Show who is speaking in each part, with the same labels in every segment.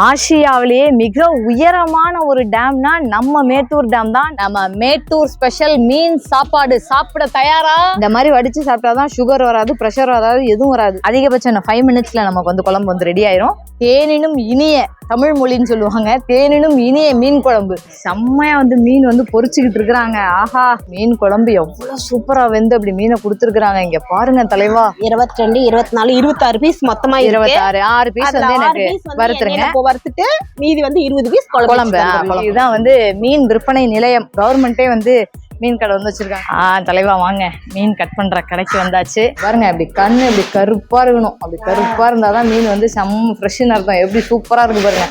Speaker 1: ஆசியாவிலேயே மிக உயரமான ஒரு டேம்னா நம்ம மேட்டூர் டேம் தான். நம்ம மேட்டூர் ஸ்பெஷல் மீன் சாப்பாடு சாப்பிட தயாரா? இந்த மாதிரி வடிச்சு சாப்பிட்டாதான் சுகர் வராது, பிரஷர் வராது, எதுவும் வராது. அதிகபட்சம் 5 மினிட்ஸ்ல நமக்கு வந்து குழம்பு வந்து ரெடி ஆயிரும். தேனினும் இனிய தமிழ் மொழின்னு சொல்லுவாங்க, தேனினும் இனிய மீன் குழம்பு. செம்மையா வந்து மீன் வந்து பொரிச்சுக்கிட்டு இருக்கிறாங்க. ஆஹா, மீன் குழம்பு எவ்வளவு சூப்பரா வெந்து அப்படி மீனை கொடுத்துருக்காங்க. இங்க பாருங்க தலைவா,
Speaker 2: 22, 24, 26 பீஸ் மொத்தமா
Speaker 1: 26 6 பீஸ் வந்து எனக்கு வறுத்துருங்க.
Speaker 2: வறுத்துட்டு மீதி வந்து 20 பீஸ் குழம்பு.
Speaker 1: இதுதான் வந்து மீன் விற்பனை நிலையம். கவர்மெண்டே வந்து மீன் கடை வந்து வச்சிருக்காங்க. தலைவா வாங்க, மீன் கட் பண்ற கடைக்கு வந்தாச்சு. பாருங்க, அப்படி கண்ணு இப்படி கருப்பா இருக்கணும். அப்படி கருப்பா இருந்தாதான் மீன் வந்து செம்ம ஃப்ரெஷ்னு அர்த்தம். எப்படி சூப்பரா இருக்கு பாருங்க.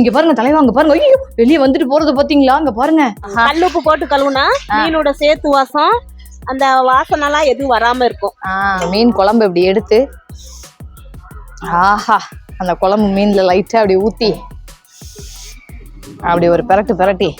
Speaker 1: இங்க பாருங்க தலைவா, அங்க பாருங்க. ஐயோ, வெளியே வந்துட்டு போறது பாத்தீங்களா? அங்க பாருங்க,
Speaker 2: கல்லுப்பு போட்டு கழுவுனா மீனோட சேத்து வாசம், அந்த வாசனெல்லாம் எதுவும் வராம இருக்கும்.
Speaker 1: மீன் குழம்பு இப்படி எடுத்து, ஆஹா, அந்த குழம்பு மீன்ல லைட்டா அப்படி ஊத்தி அப்படி ஒரு பிரட்டி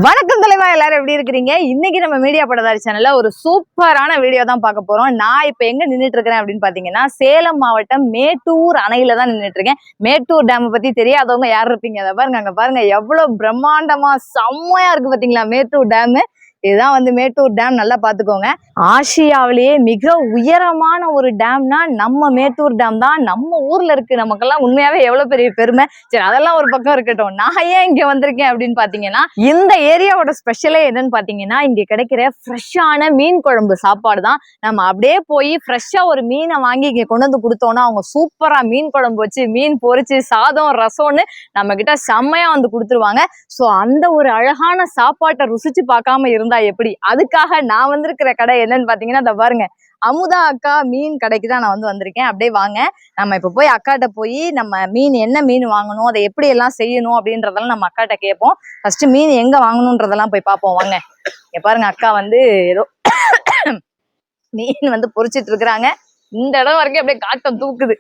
Speaker 1: வணக்கம் தலைவா, எல்லாரும் எப்படி இருக்கிறீங்க? இன்னைக்கு நம்ம மீடியா பட்டதாரி சேனல்ல ஒரு சூப்பரான வீடியோ தான் பார்க்க போறோம். நான் இப்ப எங்க நின்றுட்டு இருக்கிறேன் அப்படின்னு பாத்தீங்கன்னா, சேலம் மாவட்டம் மேட்டூர் அணையில தான் நின்றுட்டு இருக்கேன். மேட்டூர் டேம் பத்தி தெரியாதவங்க யார் இருப்பீங்க? அதை பாருங்க, அங்க பாருங்க எவ்வளவு பிரம்மாண்டமா செம்மையா இருக்கு பாத்தீங்களா மேட்டூர் டேம். இதுதான் வந்து மேட்டூர் டேம். நல்லா பாத்துக்கோங்க. ஆசியாவிலேயே மிக உயரமான ஒரு டேம்னா நம்ம மேட்டூர் டேம் தான். நம்ம ஊர்ல இருக்கு. நமக்கெல்லாம் உண்மையாவே எவ்வளவு பெரிய பெருமை. சரி, அதெல்லாம் ஒரு பக்கம் இருக்கட்டும். நான் ஏன் இங்க வந்திருக்கேன் அப்படின்னு பாத்தீங்கன்னா, இந்த ஏரியாவோட ஸ்பெஷலே என்னன்னு பாத்தீங்கன்னா, இங்க கிடைக்கிற ஃப்ரெஷ்ஷான மீன் குழம்பு சாப்பாடு தான். நம்ம அப்படியே போய் ஃப்ரெஷ்ஷா ஒரு மீனை வாங்கி இங்க கொண்டு வந்து கொடுத்தோம்னா, அவங்க சூப்பரா மீன் குழம்பு வச்சு, மீன் பொரிச்சு, சாதம், ரசம்னு நம்ம கிட்ட செம்மையா வந்து கொடுத்துருவாங்க. சோ அந்த ஒரு அழகான சாப்பாட்டை ருசிச்சு பார்க்காம இருந்தா எப்படி? அதுக்காக நான் வந்திருக்கிற கடை என்னன்னு பாத்தீங்கன்னா, அதை பாருங்க, அமுதா அக்கா மீன் கடைக்கு தான் நான் வந்து வந்திருக்கேன். அப்படியே வாங்க, நம்ம இப்ப போய் அக்காட்ட போய் நம்ம மீன் என்ன மீன் வாங்கணும், அதை எப்படி எல்லாம் செய்யணும் அப்படின்றதெல்லாம் நம்ம அக்காட்ட கேட்போம். ஃபர்ஸ்ட் மீன் எங்க வாங்கணும்ன்றதெல்லாம் போய் பார்ப்போம். வாங்க. இங்க பாருங்க, அக்கா வந்து ஏதோ மீன் வந்து பொரிச்சிட்டு இருக்கிறாங்க. இந்த இடம் வரைக்கும் அப்படியே காட்டம் தூக்குது.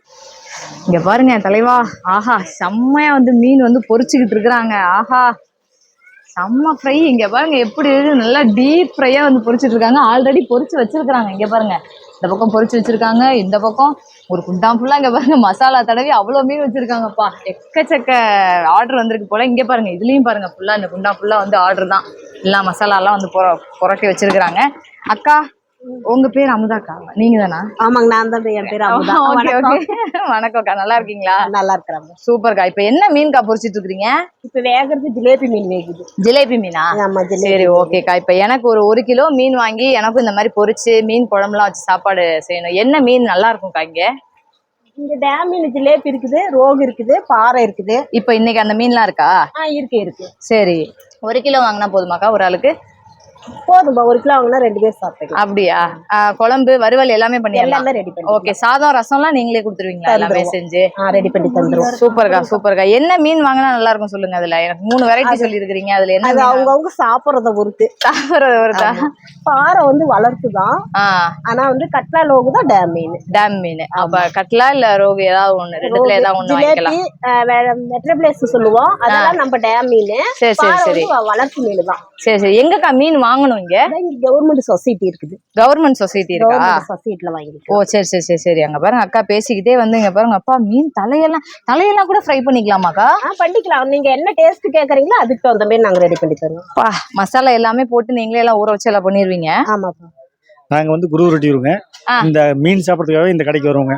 Speaker 1: இங்க பாருங்க தலைவா, ஆஹா, செம்மையா வந்து மீன் வந்து பொரிச்சுக்கிட்டு இருக்கிறாங்க. ஆஹா, செம்ம ஃப்ரை. இங்க பாருங்க எப்படி நல்லா டீப் ஃப்ரையா வந்து பொரிச்சிட்டு இருக்காங்க. ஆல்ரெடி பொரிச்சு வச்சிருக்காங்க. இங்க பாருங்க, இந்த பக்கம் பொரிச்சு வச்சிருக்காங்க, இந்த பக்கம் ஒரு குண்டாம் ஃபுல்லா இங்க பாருங்க மசாலா தடவி அவ்வளவு மீன் வச்சிருக்காங்கப்பா. எக்கச்சக்க ஆர்டர் வந்திருக்கு போல. இங்க பாருங்க, இதுலயும் பாருங்க ஃபுல்லா இந்த குண்டாம் ஃபுல்லா வந்து ஆர்டர் தான். எல்லா மசாலா எல்லாம் வந்து புரட்டி வச்சிருக்காங்க. அக்கா, உங்க பேர் அமுதாக்கா? நீங்க தானா?
Speaker 2: ஆமாங்க, நான் தான். என் பேர் அமுதா.
Speaker 1: வணக்கம் அக்கா, நல்லா இருக்கீங்களா?
Speaker 2: நல்லா இருக்கிறாங்க.
Speaker 1: சூப்பர்க்கா. இப்ப என்ன மீன்கா பொரிச்சிட்டு இருக்கீங்க?
Speaker 2: இப்ப வேகிறது ஜிலேபி மீன் வேகுது.
Speaker 1: ஜிலேபி மீனா? சரி, ஓகேக்கா. இப்ப எனக்கு ஒரு 1 கிலோ மீன் வாங்கி எனக்கும் இந்த மாதிரி பொரிச்சு மீன் குழம்புலாம் வச்சு சாப்பாடு செய்யணும். என்ன மீன் நல்லா இருக்கும்க்கா இங்க?
Speaker 2: இங்க டேம் மீன் ஜிலேபி இருக்குது, ரோகு இருக்குது, பாறை இருக்குது.
Speaker 1: இப்ப இன்னைக்கு அந்த மீன்லாம் இருக்கா?
Speaker 2: இருக்கு.
Speaker 1: சரி, 1 கிலோ வாங்கினா போதுமாக்கா ஒரு ஆளுக்கு?
Speaker 2: போதும்பா, 1 கிலோ வாங்கினா 2 பேர் சாப்பிடலாம்.
Speaker 1: அப்படியா? குழம்பு, வறுவல் எல்லாமே
Speaker 2: எல்லாமே ரெடி பண்ணி.
Speaker 1: ஓகே. சாதம், ரசம்லாம் நீங்களே கொடுத்துருவீங்களா? எல்லாமே செஞ்சு ரெடி பண்ணி
Speaker 2: தந்துருவோம்.
Speaker 1: சூப்பர்க்கா. என்ன மீன் வாங்கினா நல்லா இருக்கும் சொல்லுங்க. அதுல எனக்கு 3 வெரைட்டி சொல்லி இருக்கிறீங்க. அதுல என்ன?
Speaker 2: அவங்க சாப்பிடறத பொறுத்து. பாறை வந்து வளர்த்துதான். ஆனா வந்து கட்லா ரோகு தான் டேம் மீன்.
Speaker 1: அப்ப கட்லா இல்ல ரோகு ஏதாவது ஒண்ணு, ரெண்டுல ஏதாவது ஒண்ணு வாங்கிக்கலாம்.
Speaker 2: மெட்ரோபிளேஸ் சொல்லுவோம், அதெல்லாம் நம்ம டேம் மீன். சரி, வளர்த்து மீன் தான்.
Speaker 1: சரி, எங்கக்கா மீன் வாங்கணும்? இங்க
Speaker 2: கவர்மெண்ட் சொசைட்டி இருக்குது.
Speaker 1: கவர்மெண்ட் சொசைட்டி இருக்கா?
Speaker 2: சொசைட்டில வாங்கி.
Speaker 1: ஓ, சரி. அங்க பாருங்க, அக்கா பேசிக்கிட்டே வந்து இங்க பாருங்க, அப்பா மீன் தலையெல்லாம் கூட ஃப்ரை பண்ணிக்கலாமாக்கா?
Speaker 2: பண்ணிக்கலாம். நீங்க என்ன டேஸ்ட் கேக்குறீங்களோ அதுக்கு தகுந்த மாதிரி நாங்க ரெடி பண்ணி தருவோம்.
Speaker 1: மசாலா எல்லாமே போட்டு நீங்களே எல்லாம் ஊற வச்சு எல்லாம் பண்ணிருவீங்க?
Speaker 2: ஆமாப்பா.
Speaker 3: நாங்க வந்து குரு ரொட்டி வருங்க. இந்த மீன் சாப்பிடறதுக்காக இந்த கடைக்கு வருவோங்க.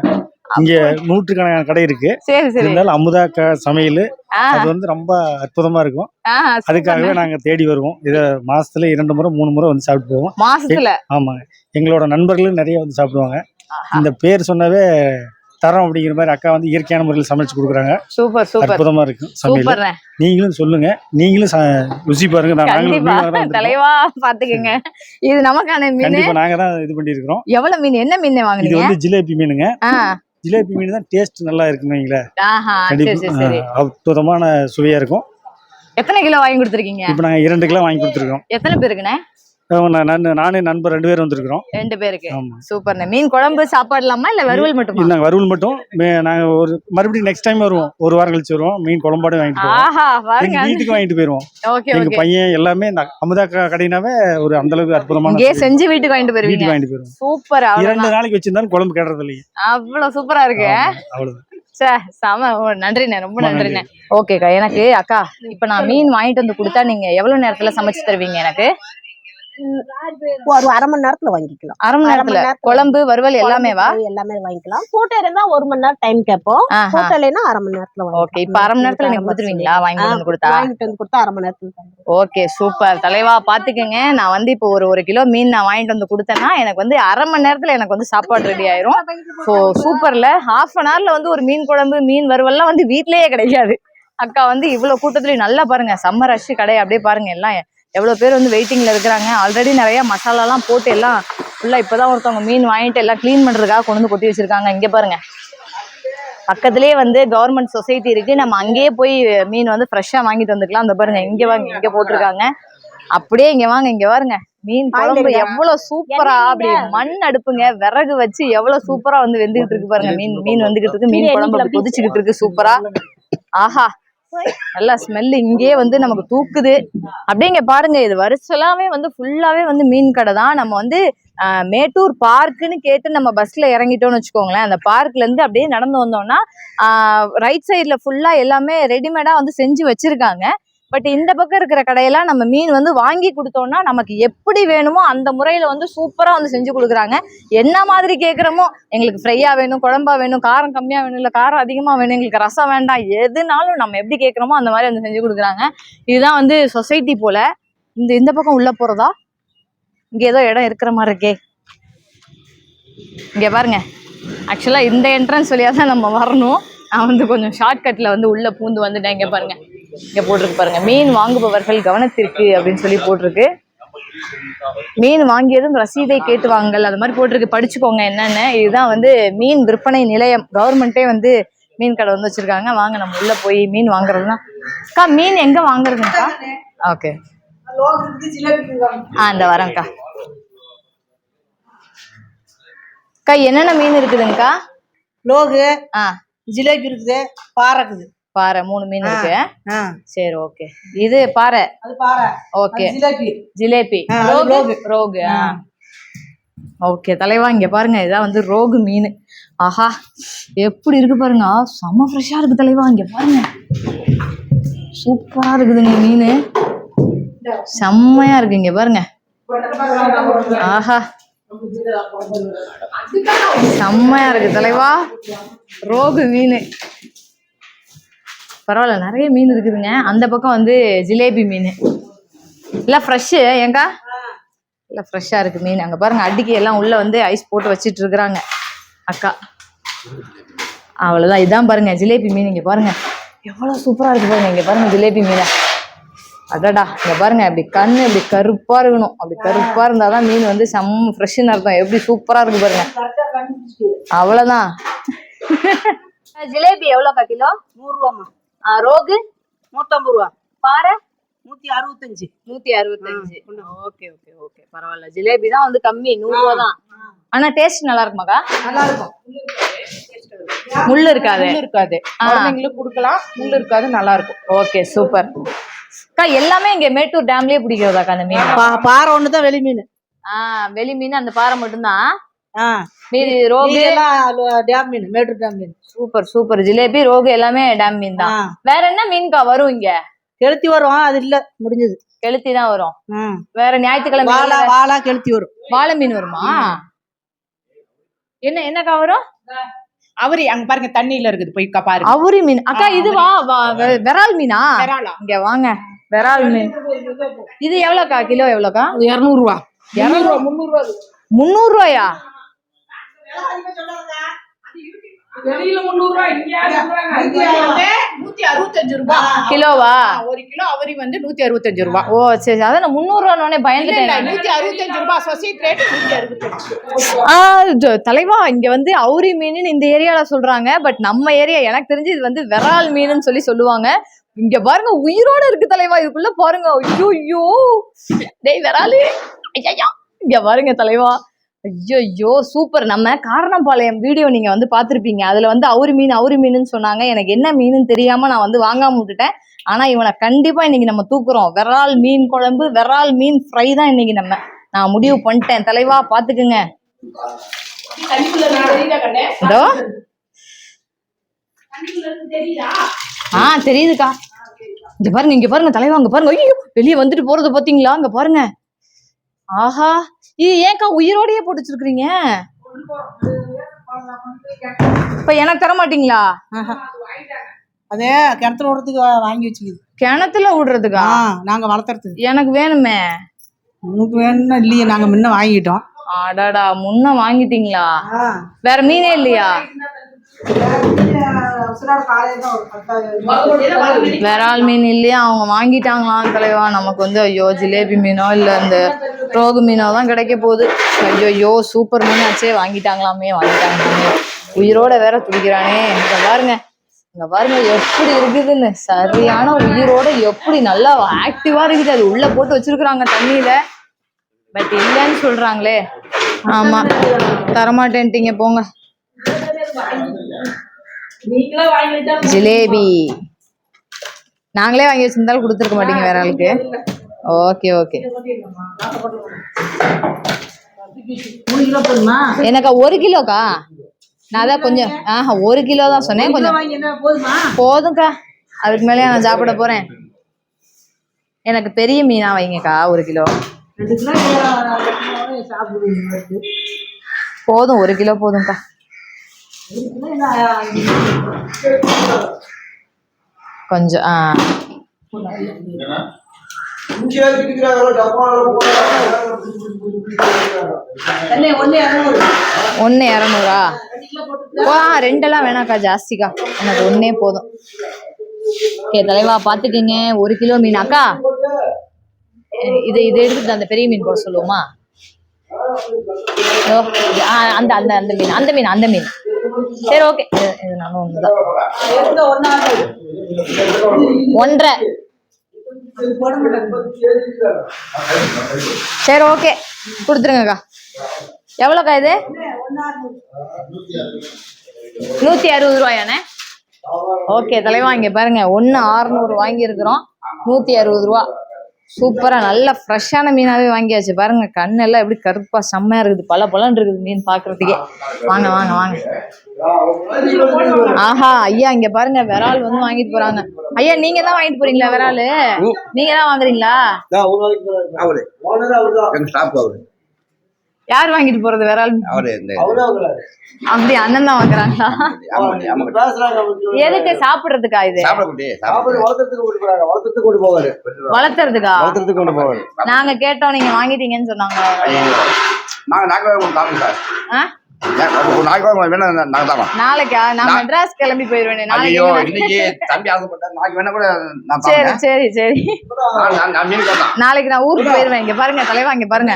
Speaker 3: இங்க 100கணக்கான கடை இருக்கு. இருந்தாலும் அமுதா சமையல் அது வந்து ரொம்ப அற்புதமா இருக்கும். அதுக்காகவே நாங்க தேடி வருவோம். இத மாசத்துல 2 முறை 3 முறை வந்து சாப்பிட்டு போவோம்.
Speaker 1: மாசத்துல?
Speaker 3: ஆமாங்க. எங்களோட நண்பர்களும் நிறைய வந்து சாப்பிடுவாங்க. இந்த பேர் சொன்னாவே தரம் அப்படிங்கிற மாதிரி அக்கா வந்து இயற்கையான முறையில் சமைச்சு கொடுக்குறாங்க.
Speaker 1: சூப்பர்.
Speaker 3: அற்புதமா இருக்கும் சமையல். நீங்களும் சொல்லுங்க, நீங்களும் ருசி பாருங்க.
Speaker 1: தலைவா பாத்துக்கங்க, இது நமக்கான மீன்.
Speaker 3: கண்டிப்பா நாங்க தான் இது பண்ணி இருக்கோம்.
Speaker 1: எவ்வளவு மீன்? என்ன மீன் வாங்குனீங்க?
Speaker 3: இது வந்து ஜிலேபி மீனுங்க. ஜிலேபி மீன் தான் டேஸ்ட் நல்லா இருக்குங்களே. அற்புதமான சுவையா இருக்கும்.
Speaker 1: எத்தனை கிலோ வாங்கி கொடுத்துருக்கீங்க?
Speaker 3: இப்ப நாங்க 2 கிலோ வாங்கி கொடுத்துருக்கோம்.
Speaker 1: எத்தனை பேருக்குண்ணே?
Speaker 3: நானே நண்பர் 2 பேர் வந்திருக்கிறோம்.
Speaker 1: 2 பேருக்கு.
Speaker 3: ஆமா.
Speaker 1: சூப்பர்ண்ணே. மீன் குழம்பு சாப்பாடலாமா இல்ல வறுவல் மட்டுமா?
Speaker 3: நாங்க வறுவல் மட்டும். நாங்க மறுபடியும் நெக்ஸ்ட் டைம் வருவோம். 1 வாரம் கழிச்சு வருவோம். மீன் குழம்பாடு வாங்கிட்டு போவோம்.
Speaker 1: ஆஹா பாருங்க.
Speaker 3: எங்க வீட்டுக்கு வாங்கிட்டு போயிருவோம்.
Speaker 1: ஓகே
Speaker 3: எங்க பையன் எல்லாமே இந்த அமுதா கடைனாவே ஒரு அந்த அளவுக்கு அற்புதமான
Speaker 1: இங்கே செஞ்சு வீட்டுக்கு வாங்கிட்டு போயிருவீங்க.
Speaker 3: வீட்டுக்கு வாங்கிட்டு போயிருவோம்.
Speaker 1: சூப்பர்.
Speaker 3: 2 நாளைக்கு வச்சிருந்தாலும் குழம்பு கேட்றது இல்லையே.
Speaker 1: அவ்வளவு சூப்பரா இருக்கு.
Speaker 3: அவ்வளவுதான்.
Speaker 1: நன்றிண்ணே, ரொம்ப நன்றிண்ணே. ஓகேக்கா. எனக்கு அக்கா இப்ப நான் மீன் வாங்கிட்டு வந்து கொடுத்தா நீங்க எவ்வளவு நேரத்துல சமைச்சு தருவீங்க எனக்கு?
Speaker 2: ஒரு 1/2 மணி நேரத்துல வாங்கிக்கலாம்.
Speaker 1: 1/2 மணி நேரத்துல குழம்பு வறுவல் எல்லாமேவா?
Speaker 2: எல்லாமே வாங்கிக்கலாம். போட்டோ இருந்தா 1 மணி நேரம் டைம் கேட்போம். போட்டோ இல்லைன்னா 1/2 மணி நேரத்துல வாங்கிக்கலாம்.
Speaker 1: ஓகே. இப்ப 1/2 மணி நேரத்துல நீங்க கொடுத்துருவீங்களா? வாங்கிட்டு வந்து கொடுத்தா
Speaker 2: 1/2 மணி நேரத்துல.
Speaker 1: ஓகே சூப்பர் தலைவா. பாத்துக்கங்க, நான் வந்து இப்போ ஒரு கிலோ மீன் நான் வாங்கிட்டு வந்து கொடுத்தேன்னா எனக்கு வந்து 1/2 மணி நேரத்துல எனக்கு வந்து சாப்பாடு ரெடி ஆயிரும். ஸோ சூப்பர்ல. 1/2 hourல வந்து ஒரு மீன் குழம்பு மீன் வறுவல்லாம் வந்து வீட்லயே கிடைக்காது. அக்கா வந்து இவ்வளவு கூட்டத்துலயும் நல்லா பாருங்க, செம்ம ரஷ் கடை. அப்படியே பாருங்க எல்லாம் எவ்வளவு பேர் வந்து வெயிட்டிங்ல இருக்கிறாங்க. ஆல்ரெடி நிறைய மசாலாலாம் போட்டு எல்லாம் ஃபுல்லா இப்பதான் ஒருத்தவங்க மீன் வாங்கிட்டு எல்லாம் கிளீன் பண்றதுக்காக கொண்டு வந்து கொட்டி வச்சிருக்காங்க. இங்க பாருங்க பக்கத்துலயே வந்து கவர்மெண்ட் சொசைட்டி இருக்கு. நம்ம அங்கேயே போய் மீன் வந்து ஃப்ரெஷ்ஷா வாங்கிட்டு வந்துக்கலாம். அந்த பாருங்க இங்க வாங்க, இங்க போட்டிருக்காங்க. அப்படியே இங்க வாங்க, இங்க பாருங்க மீன் குழம்பு எவ்வளவு சூப்பரா. அப்படி மண் அடுப்புங்க, விறகு வச்சு எவ்வளவு சூப்பரா வந்து வெந்துகிட்டு இருக்கு பாருங்க. மீன் வந்துகிட்டு இருக்கு. மீன் குழம்பு கொதிச்சுக்கிட்டு இருக்கு சூப்பரா. ஆஹா நல்லா ஸ்மெல் இங்கே வந்து நமக்கு தூக்குது. அப்படியே இங்க பாருங்க, இது வருஷலாமே வந்து ஃபுல்லாவே வந்து மீன் கடை தான். நம்ம வந்து மேட்டூர் பார்க்குன்னு கேட்டு நம்ம பஸ்ல இறங்கிட்டோம்னு வச்சுக்கோங்களேன். அந்த பார்க்ல இருந்து அப்படியே நடந்து வந்தோம்னா ரைட் சைட்ல ஃபுல்லா எல்லாமே ரெடிமேடா வந்து செஞ்சு வச்சிருக்காங்க. பட் இந்த பக்கம் இருக்கிற கடையெல்லாம் நம்ம மீன் வந்து வாங்கி கொடுத்தோம்னா நமக்கு எப்படி வேணுமோ அந்த முறையில வந்து சூப்பரா வந்து செஞ்சு கொடுக்குறாங்க. என்ன மாதிரி கேட்குறோமோ, எங்களுக்கு ஃப்ரையா வேணும், குழம்பா வேணும், காரம் கம்மியா வேணும், இல்லை காரம் அதிகமா வேணும், எங்களுக்கு ரசம் வேண்டாம், எதுனாலும் நம்ம எப்படி கேட்குறோமோ அந்த மாதிரி வந்து செஞ்சு கொடுக்குறாங்க. இதுதான் வந்து சொசைட்டி போல. இந்த பக்கம் உள்ள போறதா? இங்க ஏதோ இடம் இருக்கிற மாதிரி இருக்கே. இங்க பாருங்க, ஆக்சுவலா இந்த என்ட்ரன்ஸ் வழியா தான் நம்ம வரணும். நான் வந்து கொஞ்சம் ஷார்ட்கட்ல வந்து உள்ள பூந்து வந்துட்டேன். இங்க பாருங்க, இங்க போட்டிருக்கு பாருங்க, மீன் வாங்குபவர்கள் கவனத்திற்கு அப்படின்னு சொல்லி போட்டிருக்கு. மீன் வாங்கியதும் ரசீதை கேட்டு வாங்கல், அது மாதிரி போட்டிருக்கு. படிச்சுக்கோங்க என்னன்னு. இதுதான் வந்து மீன் விற்பனை நிலையம். கவர்மெண்ட்டே வந்து மீன் கடை வந்து வச்சிருக்காங்க. வாங்க நம்ம உள்ள போய் மீன் வாங்குறதுனா. அக்கா மீன் எங்க வாங்குறதுங்கக்கா? ஓகே இந்த வரேன்க்கா. அக்கா என்னென்ன மீன் இருக்குதுங்கக்கா?
Speaker 2: லோகு, ஜிலேபி இருக்குது, பாறை இருக்குது.
Speaker 1: பாறை 3 மீன் இருக்கு. சரி ஓகே. இது பாறை,
Speaker 2: அது பாறை.
Speaker 1: ஓகே.
Speaker 2: ஜிலேபி,
Speaker 1: ரோகு. ஓகே தலைவா, இங்க பாருங்க, இதான் வந்து ரோகு மீன். ஆஹா எப்படி இருக்கு பாருங்க, செம்ம ஃப்ரெஷ்ஷா இருக்கு தலைவா. இங்க பாருங்க சூப்பரா இருக்குதுங்க மீன், செம்மையா இருக்கு. இங்க பாருங்க, ஆஹா செம்மையா இருக்கு தலைவா. ரோகு மீன் பரவாயில்ல, நிறைய மீன் இருக்குதுங்க. அந்த பக்கம் வந்து ஜிலேபி மீன் எல்லாம் ஃப்ரெஷ்ஷு. ஏங்கா எல்லாம் ஃப்ரெஷ்ஷா இருக்கு மீன். அங்க பாருங்க அடிக்கி எல்லாம் உள்ள வந்து ஐஸ் போட்டு வச்சிட்டு இருக்கிறாங்க அக்கா. அவ்வளவுதான். இதான் பாருங்க ஜிலேபி மீன். இங்க பாருங்க எவ்வளவு சூப்பரா இருக்கு பாருங்க. இங்க பாருங்க ஜிலேபி மீனை. அடடா இங்க பாருங்க, அப்படி கண்ணு இப்படி கருப்பா இருக்கணும். அப்படி கருப்பா இருந்தாதான் மீன் வந்து செம்ம ஃப்ரெஷ்ஷுன்னு அர்த்தம். எப்படி சூப்பரா இருக்கு பாருங்க. அவ்வளவுதான். ஜிலேபி எவ்வளோக்கா கிலோ?
Speaker 2: 100 ரூபாமா.
Speaker 1: ரோகு
Speaker 2: 150 ரூபா.
Speaker 1: பாறை
Speaker 2: 165.
Speaker 1: 165. ஓகே ஓகே ஓகே பரவாயில்ல. ஜிலேபி தான் வந்து கம்மி, 100 ரூபா தான். ஆனா டேஸ்ட் நல்லா இருக்குமாக்கா?
Speaker 2: நல்லா இருக்கும்.
Speaker 1: முள்ளு இருக்காது?
Speaker 2: இருக்காது. குழந்தைங்களுக்கு கொடுக்கலாம், முள்ளு இருக்காது, நல்லா இருக்கும்.
Speaker 1: ஓகே சூப்பர் அக்கா. எல்லாமே இங்க மேட்டூர் டேம்லயே பிடிக்கிறதாக்கா அந்த மீன்?
Speaker 2: பாறை ஒண்ணுதான் வெளி மீன்.
Speaker 1: வெளி மீன் அந்த பாறை மட்டும்தான். மீதி
Speaker 2: மீதி
Speaker 1: ரோகு
Speaker 2: எல்லாம் டேம் மீன், மேட்டூர் டேம் மீன்.
Speaker 1: Super super. ஜிலேபி ரோகு எல்லாமே டேம் மீன் தான். வேற என்ன மீன்கா வரும் இங்க?
Speaker 2: கெளுத்தி வரும், அது இல்ல முடிஞ்சது.
Speaker 1: கெளுத்தி தான் வரும். வேற ஞாயிற்றுக்கிழமை
Speaker 2: வாழா கெளுத்தி வரும்.
Speaker 1: வாழை மீன் வருமா? என்னக்கா வரும்?
Speaker 2: அவரி அங்க பாருங்க தண்ணியில இருக்குது, போய் பாருங்க.
Speaker 1: அவரி மீன் அக்கா. இதுவா விரால் மீனா? இங்க வாங்க, விரால் மீன். இது எவ்வளவுக்கா கிலோ? எவ்வளவுக்கா?
Speaker 2: 200 ரூபா. 200 ரூபா. 300
Speaker 1: ரூபாயா?
Speaker 2: வெளியில 300 ரூபா, இங்க 165 ரூபா
Speaker 1: கிலோவா?
Speaker 2: 1 கிலோ அவரி வந்து 165 ரூபா.
Speaker 1: ஓ சரி, அதான் 300 ரூபானே பயந்துட்டேன்.
Speaker 2: 165 ரூபா சொசைட்டி ரேட். 165.
Speaker 1: தலைவா இங்க வந்து அவுரி மீன் இந்த ஏரியால சொல்றாங்க. பட் நம்ம ஏரியா எனக்கு தெரிஞ்சு இது வந்து விரால் மீன் சொல்லி சொல்லுவாங்க. இங்க பாருங்க உயிரோட இருக்கு தலைவா. இதுக்குள்ள பாருங்க. ஐயோ ஐயோ டேய் விராலு ஐயா இங்க பாருங்க தலைவா. ஐயோ சூப்பர். நம்ம காரணம்பாளையம் வீடியோ நீங்க வந்து பாத்திருப்பீங்க. அதுல வந்து அவரு மீன் சொன்னாங்க. எனக்கு என்ன மீனுன்னு தெரியாம நான் வந்து வாங்காம விட்டுட்டேன். ஆனா இவனை கண்டிப்பா இன்னைக்கு நம்ம தூக்குறோம். விரால் மீன் குழம்பு, விரால் மீன் ஃப்ரை தான் இன்னைக்கு நான் முடிவு பண்ணிட்டேன் தலைவா. பாத்துக்குங்க. தெரியுதுக்கா. இங்க பாருங்க தலைவா, அங்க பாருங்க. ஐயோ வெளியே வந்துட்டு போறது பாத்தீங்களா? அங்க பாருங்க. ஆஹா, இது ஏன்க்கா உயிரோடையே போட்டு வச்சிருக்கீங்க? இப்ப எனக்கு தர மாட்டீங்களா?
Speaker 2: அதே கிணத்துல விடுறதுக்கு வாங்கி வச்சுக்குது.
Speaker 1: கிணத்துல விடுறதுக்கா?
Speaker 2: நாங்க வளர்த்துறதுக்கு.
Speaker 1: எனக்கு வேணுமே.
Speaker 2: உங்களுக்கு வேணும்னா இல்லையே, நாங்க முன்ன வாங்கிட்டோம்.
Speaker 1: அடாடா, முன்ன வாங்கிட்டீங்களா? வேற மீனே இல்லையா? விரால் மீன் இல்லையா? அவங்க வாங்கிட்டாங்களாம் தலைவா. நமக்கு வந்து ஐயோ ஜிலேபி மீனோ இல்ல இந்த ரோகு மீனோ தான் கிடைக்க போகுது. ஐயோ சூப்பர் மீன் ஆச்சே. வாங்கிட்டாங்களாமே. உயிரோட வேற துடிக்கிறானே. இங்க பாருங்க எப்படி இருக்குதுன்னு. சரியான உயிரோட எப்படி நல்லா ஆக்டிவா இருக்குது. அது உள்ள போட்டு வச்சிருக்காங்க தண்ணியில. பட் இல்லன்னு சொல்றாங்களே. ஆமா, தரமாட்டேன்ட்டீங்க போங்க. ஜிலேபி நாங்களே வாங்கி வச்சிருந்தாலும் கொடுத்துருக்க மாட்டீங்க வேற ஆளுக்கு. ஓகே. எனக்கா 1 கிலோக்கா? நான் அதான் கொஞ்சம் 1 கிலோ தான் சொன்னேன். கொஞ்சம் போதும்க்கா, அதுக்கு மேலே நான் சாப்பிட போறேன். எனக்கு பெரிய மீனா வைங்கக்கா 1 கிலோ. போதும், 1 கிலோ போதும்க்கா. கொஞ்சம் 1,200. 2 வேணாக்கா, ஜாஸ்திக்கா. எனக்கு 1 போதும். ஓகே தலைவா, பாத்துக்கீங்க. 1 கிலோ மீனாக்கா. இதை எடுத்துட்டு அந்த பெரிய மீன் போட சொல்லுவோமா? அந்த மீன் சரி, ஓகே. இது நானும் 1.5. சரி, ஓகே, கொடுத்துருங்கக்கா. எவ்வளோக்கா இது? 160 ரூபாயானே? ஓகே தலைவா, இங்க பாருங்க 1,600 வாங்கியிருக்கிறோம். 160 ரூபா. சூப்பரா நல்ல ஃப்ரெஷ்ஷான மீனாவே வாங்கியாச்சு. பாருங்க, கண்ணெல்லாம் எப்படி கருப்பா செம்மையா இருக்குது. பல இருக்குது மீன் பாக்குறதுக்கே. வாங்க. ஆஹா, ஐயா இங்க பாருங்க, விரால் வந்து வாங்கிட்டு போறாங்க. ஐயா நீங்க தான் வாங்கிட்டு போறீங்களா விராலு? நீங்க தான் வாங்குறீங்களா? யார் வாங்கிட்டு போறது விரால்? அப்படி அண்ணன் தான் வாங்குறாங்களா? எதுக்கு சாப்பிடுறதுக்கா? இது வளர்த்துறதுக்கா? நாங்க கேட்டோம், நீங்க வாங்கிட்டீங்கன்னு சொன்னாங்க. நாளைக்கா? நான் மெட்ராஸ் கிளம்பி போயிருவேன். சரி, நாளைக்கு நான் ஊருக்கு போயிருவேன். இங்க பாருங்க தலைவா, இங்க பாருங்க.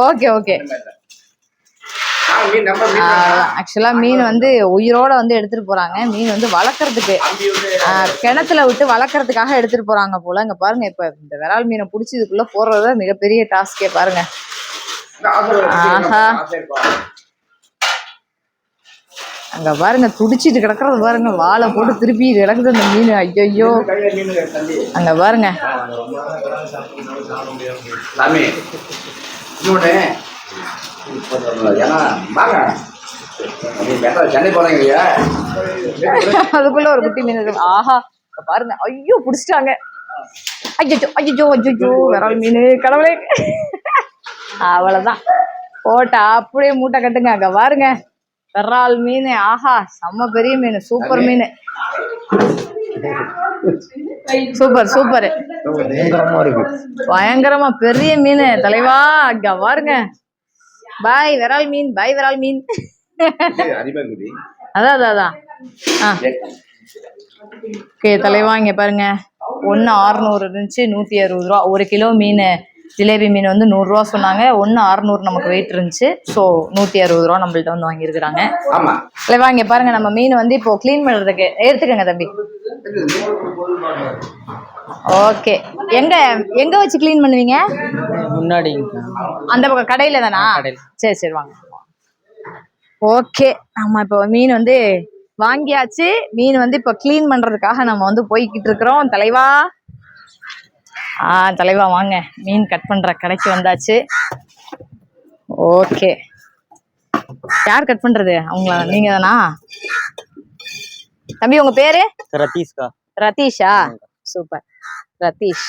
Speaker 1: ஓகே. ஆக்சுவலா மீன் வந்து உயிரோட வந்து எடுத்துட்டு போறாங்க. மீன் வந்து வளர்க்கறதுக்கு, கிணத்துல விட்டு வளர்க்கறதுக்காக எடுத்துட்டு போறாங்க போல. இங்க பாருங்க, இப்ப இந்த விரால் மீனை புடிச்சு இதுக்குள்ள போடுறது மிகப்பெரிய டாஸ்கே. பாருங்க. ஆஹா, அங்க பாருங்க துடிச்சிட்டு கிடக்குறது பாருங்க. வாழை போட்டு திருப்பி கிடக்குது அந்த மீன். ஐயோ, அங்க பாருங்க. அதுக்குள்ள ஒரு குட்டி மீன் இருக்கு. ஆஹா, பாருங்க. ஐயோ புடிச்சிட்டாங்க. ஐயோ விரால் மீன். கடவுளே, அவ்வளவுதான். போட்டா அப்படியே மூட்டை கட்டுங்க. அங்க பாருங்க விரால் மீன். ஆஹா, செம்ம பெரிய மீன். சூப்பர் மீன். சூப்பர். பயங்கரமா பெரிய மீன் தலைவா. அங்க பாருங்க. பாய் விரால் மீன். அதான். ஓகே தலைவா, இங்க பாருங்க 1,600 இருந்துச்சு. 160 ரூபா 1 கிலோ மீன். ஜிலேபி மீன் வந்து 100 ரூபா சொன்னாங்க. 1,600 நமக்கு வெயிட் இருந்துச்சு. ஸோ 160 ரூபா நம்மள்ட்ட வந்து வாங்கியிருக்கிறாங்க. தலைவா, இங்க பாருங்க, நம்ம மீன் வந்து இப்போ கிளீன் பண்றதுக்கு எடுத்துக்கங்க தம்பி. ஓகே, எங்க வச்சு கிளீன் பண்ணுவீங்க?
Speaker 4: முன்னாடி
Speaker 1: அந்த பக்கம் கடையில தானா?
Speaker 4: கடையில்.
Speaker 1: சரி சரி வாங்க. ஓகே, நம்ம இப்போ மீன் வந்து வாங்கியாச்சு. மீன் வந்து இப்போ கிளீன் பண்றதுக்காக நம்ம வந்து போய்கிட்டு இருக்கிறோம். தலைவா தலைவா வாங்க, மீன் கட் பண்ற கடைக்கு வந்தாச்சு. ஓகே, யார் கட் பண்றது? அவங்களா? நீங்க தானா தம்பி? உங்க பேரு?
Speaker 4: ரதீஷ்கா.
Speaker 1: ரதீஷா? சூப்பர், ரதீஷ்.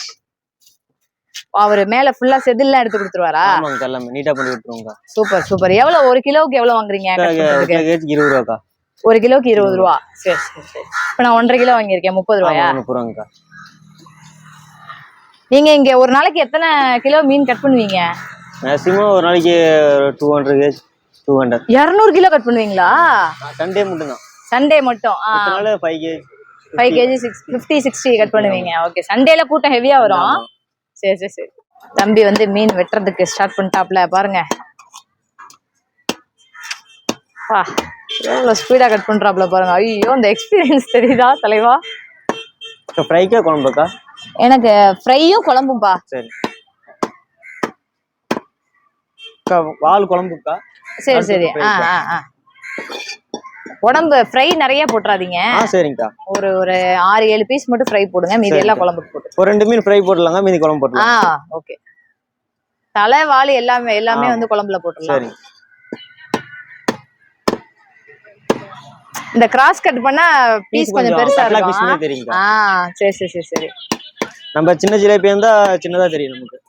Speaker 1: அவரு மேல ஃபுல்லா செதில்லாம் எடுத்து கொடுத்துருவாரா?
Speaker 4: ஆமாங்க, எல்லாமே நீட்டா பண்ணி விட்டுருவோங்க.
Speaker 1: Super super. எவ்வளவு ஒரு கிலோவுக்கு எவ்வளவு வாங்குறீங்க?
Speaker 4: 1 ரூபாக்கா.
Speaker 1: ஒரு கிலோக்கு 20 ரூபா. சரி சரி சரி. இப்ப நான் 1.5 கிலோ வாங்கியிருக்கேன், 30 ரூபாயா?
Speaker 4: 30 ரூபாங்கக்கா.
Speaker 1: நீங்க இங்க ஒரு நாளைக்கு எத்தனை கிலோ மீன் கட் பண்ணுவீங்க?
Speaker 4: மேக்ஸிமம் ஒரு நாளைக்கு 200 கேஜ் 200.
Speaker 1: 200 கிலோ கட் பண்ணுவீங்களா?
Speaker 4: சண்டே மட்டும் தான்.
Speaker 1: சண்டே மட்டும்?
Speaker 4: 5 கேஜ்
Speaker 1: 5 கேஜி 50-60 கட் பண்ணுவீங்க. ஓகே, சண்டேல கூட்டம் ஹெவியா வரும். சரி சரி சரி. தம்பி வந்து மீன் வெட்டுறதுக்கு ஸ்டார்ட் பண்ணிட்டாப்ல பாருங்க. எவ்வளவு ஸ்பீடா கட் பண்றாப்ல பாருங்க. ஐயோ, இந்த எக்ஸ்பீரியன்ஸ் தெரியுதா தலைவா?
Speaker 4: ஃப்ரைக்கா குழம்புக்கா?
Speaker 1: எனக்கு ஃப்ரையும் குழம்பும்பா.
Speaker 4: சரி, வால் குழம்புக்கா?
Speaker 1: சரி சரி. உடம்பு ஃப்ரை நிறைய போட்டுறாதீங்க.
Speaker 4: சரிங்கக்கா.
Speaker 1: ஒரு 6-7 பீஸ் மட்டும் ஃப்ரை போடுங்க, மீதி எல்லாம் குழம்புக்கு போட்டு.
Speaker 4: ஒரு 2 மீன் ஃப்ரை போடலாங்க, மீதி குழம்பு போடலாம்.
Speaker 1: ஓகே. தலை வால் எல்லாமே வந்து குழம்புல போட்டுடலாம்.
Speaker 4: சரி.
Speaker 1: இந்த கிராஸ் கட் பண்ணா பீஸ் கொஞ்சம் பெருசா இருக்கும்.
Speaker 4: தெரியுங்க.
Speaker 1: சரி சரி சரி சரி.
Speaker 4: நம்ம சின்ன ஜிலேபி இருந்தா சின்னதா தெரியும் நமக்கு.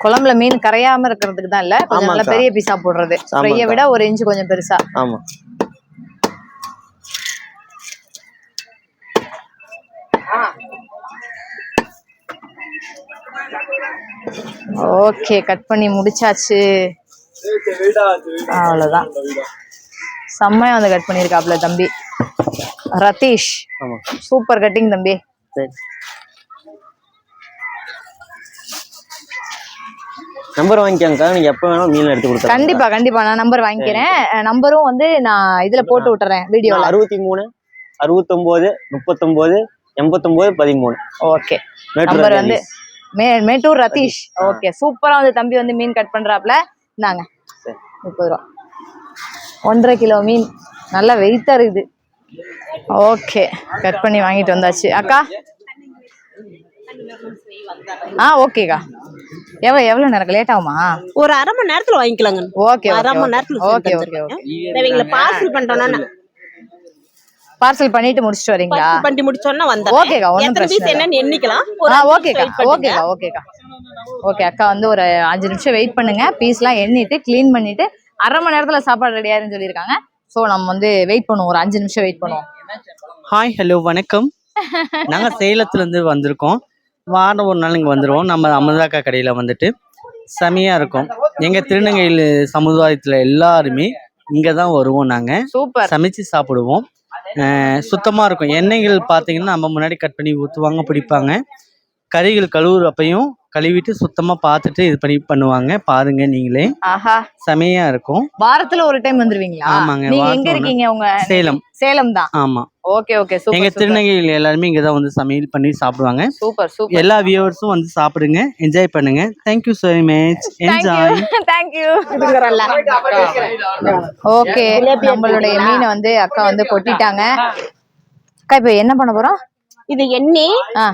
Speaker 1: குழம்புல மீன் கரையாம இருக்கிறதுக்கு தான் இல்ல, கொஞ்சம் நல்ல பெரிய பீஸா போடுறது. ஃப்ரையை விட 1 இன்ச் கொஞ்சம் பெருசா.
Speaker 4: ஆமா.
Speaker 1: ஓகே, கட் பண்ணி முடிச்சாச்சு. அவ்வளவுதான். செம்மையா வந்து கட் பண்ணிருக்காப்ல தம்பி ரதீஷ். சூப்பர் கட்டிங் தம்பி.
Speaker 4: நம்பர் வாங்கிக்கங்க, நீங்க எப்ப வேணாலும் மீன் எடுத்து கொடுங்க.
Speaker 1: கண்டிப்பா கண்டிப்பா, நான் நம்பர் வாங்கிக்கிறேன். நம்பரும் வந்து நான் இதுல போட்டு விட்டுறேன் வீடியோல.
Speaker 4: 63 69 39 89 13.
Speaker 1: ஓகே, நம்பர் வந்து மேட்டூர் ரதீஷ். ஓகே, சூப்பரா வந்து தம்பி வந்து மீன் கட் பண்றாப்ல. இந்தாங்க 30 ரூபா. 1.5 கிலோ மீன் நல்லா வெயிட்டா இருக்குது. ஓகே, கட் பண்ணி வாங்கிட்டு வந்தாச்சு. அக்கா ஓகேக்கா. எவ்வளவு நேரம் லேட் ஆகுமா?
Speaker 2: ஒரு 1/2 மணி நேரத்துல வாங்கிக்கலாங்க.
Speaker 1: ஓகே,
Speaker 2: 1/2 மணி நேரத்துல. Okay okay okay. நீங்க பார்சல் பண்றோம்னா
Speaker 1: பார்சல் பண்ணிட்டு முடிச்சிட்டு வரீங்களா?
Speaker 2: பண்ணி முடிச்சோம்னா வந்தா
Speaker 1: ஓகேக்கா, ஒண்ணும் பிரச்சனை இல்ல.
Speaker 2: என்னன்னு எண்ணிக்கலாம்.
Speaker 1: ஓகேக்கா ஓகேக்கா ஓகேக்கா. ஓகே அக்கா, வந்து ஒரு 5 நிமிஷம் வெயிட் பண்ணுங்க. பீஸ்லாம் எண்ணிட்டு க்ளீன் பண்ணிட்டு 1/2 மணி நேரத்துல சாப்பாடு ரெடி ஆயிருன்னு சொல்லியிருக்காங்க. ஸோ நம்ம வந்து வெயிட் பண்ணுவோம், ஒரு 5 நிமிஷம் வெயிட் பண்ணுவோம்.
Speaker 5: ஹாய், ஹலோ, வணக்கம். நாங்கள் சேலத்துலேருந்து வந்திருக்கோம். வாரம் ஒரு நாள் இங்கே வந்துடுவோம். நம்ம அமுதாக்கா கடையில் வந்துட்டு செமையாக இருக்கும். எங்கள் திருநங்கையில் சமுதாயத்தில் எல்லாருமே இங்கே தான் வருவோம். நாங்கள்
Speaker 1: சூப்பர்
Speaker 5: சமைச்சு சாப்பிடுவோம். சுத்தமாக இருக்கும். எண்ணெய்கள் பார்த்தீங்கன்னா நம்ம முன்னாடி கட் பண்ணி ஊற்றுவாங்க, பிடிப்பாங்க. கறிகள் கழுவுறப்பையும் கழுவிட்டு சுத்தமாக பார்த்துட்டு இது பண்ணி பண்ணுவாங்க. பாருங்க நீங்களே, செமையா இருக்கும்.
Speaker 1: வாரத்துல ஒரு டைம் வந்துருவீங்களா?
Speaker 5: ஆமாங்க.
Speaker 1: நீங்க எங்க இருக்கீங்க? உங்க
Speaker 5: சேலம்.
Speaker 1: சேலம் தான்.
Speaker 5: ஆமா.
Speaker 1: Okay okay, super.
Speaker 5: எங்க திருநங்கையில் எல்லாருமே இங்கதான் வந்து சமையல் பண்ணி சாப்பிடுவாங்க.
Speaker 1: Super super.
Speaker 5: எல்லா வியூவர்ஸும் வந்து சாப்பிடுங்க, என்ஜாய் பண்ணுங்க. Thank you so much. Enjoy.
Speaker 1: Thank you. Okay, நம்மளுடைய மீனை வந்து அக்கா வந்து கொட்டிட்டாங்க. அக்கா இப்போ என்ன பண்ண போறோம்?
Speaker 2: இது எண்ணி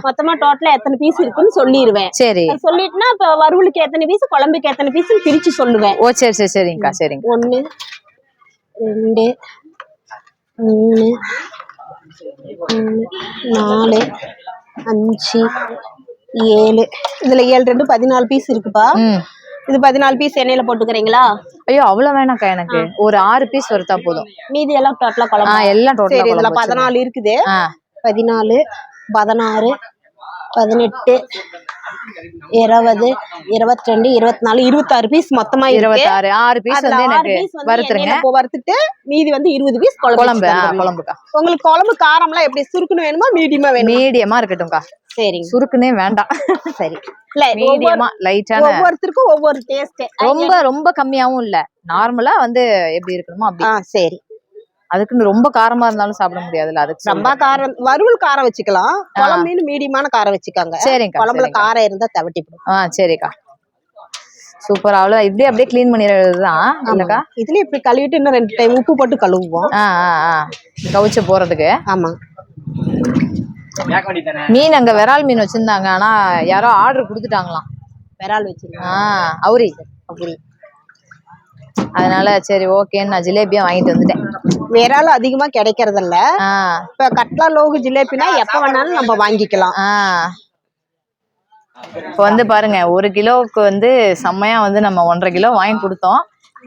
Speaker 2: மொத்தமா டோட்டலா எத்தனை பீஸ் இருக்குன்னு சொல்லிடுவேன்.
Speaker 1: சரி,
Speaker 2: சொல்லிட்டுனா இப்ப வறுவலுக்கு எத்தனை பீஸ், குழம்புக்கு எத்தனை பீஸ் பிரிச்சு சொல்லுவேன்.
Speaker 1: ஓ சரி சரி சரிங்கக்கா, சரிங்க.
Speaker 2: 1 2 3 4 5 7. இதுல 7 2 14 பீஸ் இருக்குப்பா. இது 14 பீஸ் எண்ணெயில போட்டுக்கிறீங்களா?
Speaker 1: ஐயோ அவ்வளவு வேணாக்கா, எனக்கு ஒரு 6 பீஸ் வருதா போதும்.
Speaker 2: மீதி எல்லாம் டோட்டலா குழம்பு.
Speaker 1: எல்லாம் டோட்டலா
Speaker 2: இதுல 14 இருக்குது. 14 16 18 20 22 24 26 பீஸ் மொத்தமா
Speaker 1: 26. 6 பீஸ் வந்து எனக்கு வறுத்துருங்க.
Speaker 2: வறுத்துட்டு மீதி வந்து 20 பீஸ் குழம்புக்கா. உங்களுக்கு குழம்பு காரம்லாம் எப்படி சுருக்குன்னு வேணுமா மீடியமா வேணுமா?
Speaker 1: மீடியமா இருக்கட்டும்க்கா. சரிங்க, சுருக்குனே வேண்டாம். சரி, இல்ல மீடியமா லைட்டான.
Speaker 2: ஒவ்வொருத்தருக்கும் ஒவ்வொரு டேஸ்ட்.
Speaker 1: ரொம்ப ரொம்ப கம்மியாவும் இல்ல, நார்மலா வந்து எப்படி இருக்கணுமோ அப்படி.
Speaker 2: சரி,
Speaker 1: அதுக்குன்னு ரொம்ப காரமா இருந்தாலும் சாப்பிட முடியாதுல்ல, அதுக்கு
Speaker 2: ரொம்ப காரம் வறுவல் காரம் வச்சுக்கலாம், குழம்பு மீன் மீடியமான காரம் வச்சுக்காங்க.
Speaker 1: சரிங்கக்கா,
Speaker 2: குழம்புல
Speaker 1: சரிங்கக்கா.
Speaker 2: காரம் இருந்தா தவட்டி போடும்.
Speaker 1: சரிக்கா, சூப்பர். அவ்வளோ இப்படியே அப்படியே கிளீன் பண்ணிடுறதுதான் இல்லக்கா?
Speaker 2: இதுல இப்படி கழுவிட்டு இன்னும் 2 டைம் உப்பு போட்டு கழுவுவோம்.
Speaker 1: கவுச்சு போறதுக்கு.
Speaker 2: ஆமா.
Speaker 1: மீன் அங்க விரால் மீன் வச்சிருந்தாங்க, ஆனா யாரோ ஆர்டர் கொடுத்துட்டாங்களாம்.
Speaker 2: விரால் வச்சிருக்கோம்.
Speaker 1: அவுரி. அதனால சரி ஓகேன்னு நான் ஜிலேபியா வாங்கிட்டு வந்துட்டேன்.
Speaker 2: விரால் அதிகமா கிடைக்கிறது இல்ல. இப்ப கட்லா லோகு ஜிலேபினா எப்ப வேணாலும் நம்ம வாங்கிக்கலாம்.
Speaker 1: இப்போ வந்து பாருங்க, 1 கிலோவுக்கு வந்து செம்மையா வந்து நம்ம 1.5 கிலோ வாங்கி கொடுத்தோம்.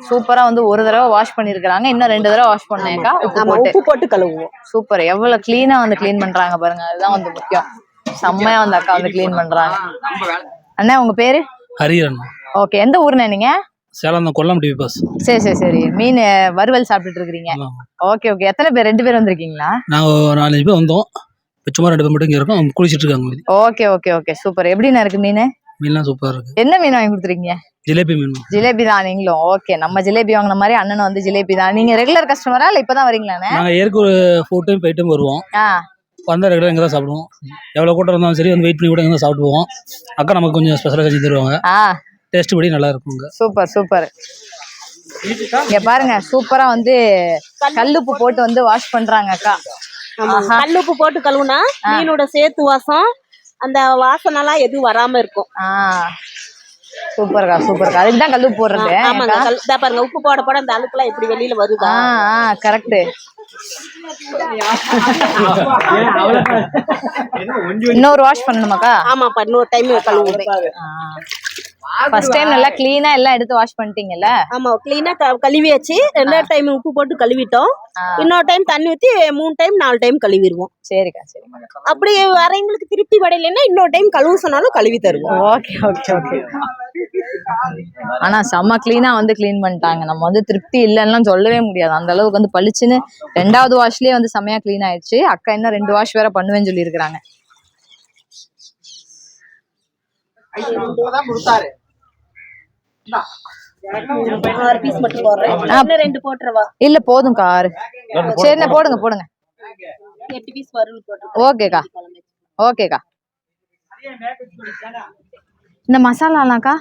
Speaker 1: சூப்பரா வந்து ஒரு தடவை வாஷ் பண்ணிருக்காங்க, இன்னும் 2 தடவை வாஷ் பண்ணேக்கா.
Speaker 2: உப்பு போட்டு கழுவுவோம்.
Speaker 1: சூப்பர். எவ்வளவு கிளீனா வந்து கிளீன் பண்றாங்க பாருங்க, அதுதான் வந்து முக்கியம். செம்மையா வந்து அக்கா வந்து கிளீன் பண்றாங்க. அண்ணா உங்க பேரு?
Speaker 6: ஹரியன்.
Speaker 1: ஓகே, எந்த ஊர்ண்ணே நீங்க?
Speaker 6: சேலம் தான், கொல்லம் டிவி பஸ்.
Speaker 1: சரி மீன் வறுவல் சாப்பிட்டுட்டு இருக்கீங்க. ஓகே. எத்தனை பேர்? 2 பேர் வந்திருக்கீங்களா?
Speaker 6: நாங்க 4-5 பேர் வந்தோம், சும்மா 2 பேர் மட்டும் இங்க இருக்கோம், குளிச்சிட்டு இருக்காங்க.
Speaker 1: Okay super. எப்படிண்ணா இருக்கு மீன்?
Speaker 6: மீன்லாம் சூப்பரா இருக்கு.
Speaker 1: என்ன மீன் வாங்கி கொடுத்துருக்கீங்க?
Speaker 6: ஜிலேபி மீன்.
Speaker 1: ஜிலேபி தான் நீங்களும்? ஓகே, நம்ம ஜிலேபி வாங்கின மாதிரி அண்ணனும் வந்து ஜிலேபி தான். நீங்க ரெகுலர் கஸ்டமரா இல்ல இப்பதான் வரீங்களாண்ணே?
Speaker 6: நாங்க ஏற்க ஒரு 4 டைம் 5 டைம் வருவோம். வந்தா ரெகுலர் இங்க தான் சாப்பிடுவோம். எவ்வளவு கூட்டம் இருந்தாலும் சரி வந்து வெயிட் பண்ணி கூட இங்க தான் சாப்பிடுவோம். அக்கா நமக்கு கொஞ்சம் ஸ்பெஷலா செஞ்சு தருவாங்க. டேஸ்ட் படி நல்லா இருக்குங்க.
Speaker 1: சூப்பர். இங்க பாருங்க, சூப்பரா வந்து கல்லுப்பு போட்டு வந்து வாஷ் பண்றாங்க அக்கா.
Speaker 2: கல்லுப்பு போட்டு கழுவுனா மீனோட சேத்து வாசம், அந்த வாசனெல்லாம் எதுவும் வராம இருக்கும்.
Speaker 1: சூப்பர்க்கா. அதுக்குதான் கல்லுப்பு போடுறது.
Speaker 2: ஆமாங்க. பாருங்க, உப்பு போட அந்த அழுக்குலாம் எப்படி வெளியில வருதா?
Speaker 1: கரெக்ட். இன்னொரு வாஷ் பண்ணணுமாக்கா?
Speaker 2: ஆமாப்பா, இன்னொரு டைம் கழுவுவேன்.
Speaker 1: ஃபர்ஸ்ட் டைம் நல்லா கிளீனா எல்லாம் எடுத்து வாஷ் பண்ணிட்டீங்கல்ல?
Speaker 2: ஆமா, கிளீனா கழுவியாச்சு. 2வது டைம் உப்பு போட்டு கழுவிட்டோம். இன்னொரு டைம் தண்ணி ஊத்தி 3 டைம் 4 டைம் கழுவிடுவோம்.
Speaker 1: சரிக்கா.
Speaker 2: அப்படி வரவங்களுக்கு திருப்தி படையிலன்னா இன்னொரு டைம் கழுவு சொன்னாலும் கழுவி தருவோம்.
Speaker 1: ஓகே. ஆனா செம்ம கிளீனா வந்து கிளீன் பண்ணிட்டாங்க. நம்ம வந்து திருப்தி இல்லைன்னா சொல்லவே முடியாது, அந்த அளவுக்கு வந்து பளிச்சுன்னு. 2வது வாஷ்லயே வந்து செம்மையா கிளீன் ஆயிடுச்சு. அக்கா இன்னும் 2 வாஷ் வேற பண்ணுவேன்னு சொல்லி இருக்கிறாங்க. இல்ல போதும்க்கா, 6. சரிண்ணே, போடுங்க.
Speaker 2: 8 பீஸ் வறுவல் போட்டு.
Speaker 1: ஓகேக்கா. இந்த மசாலாலாம்க்கா?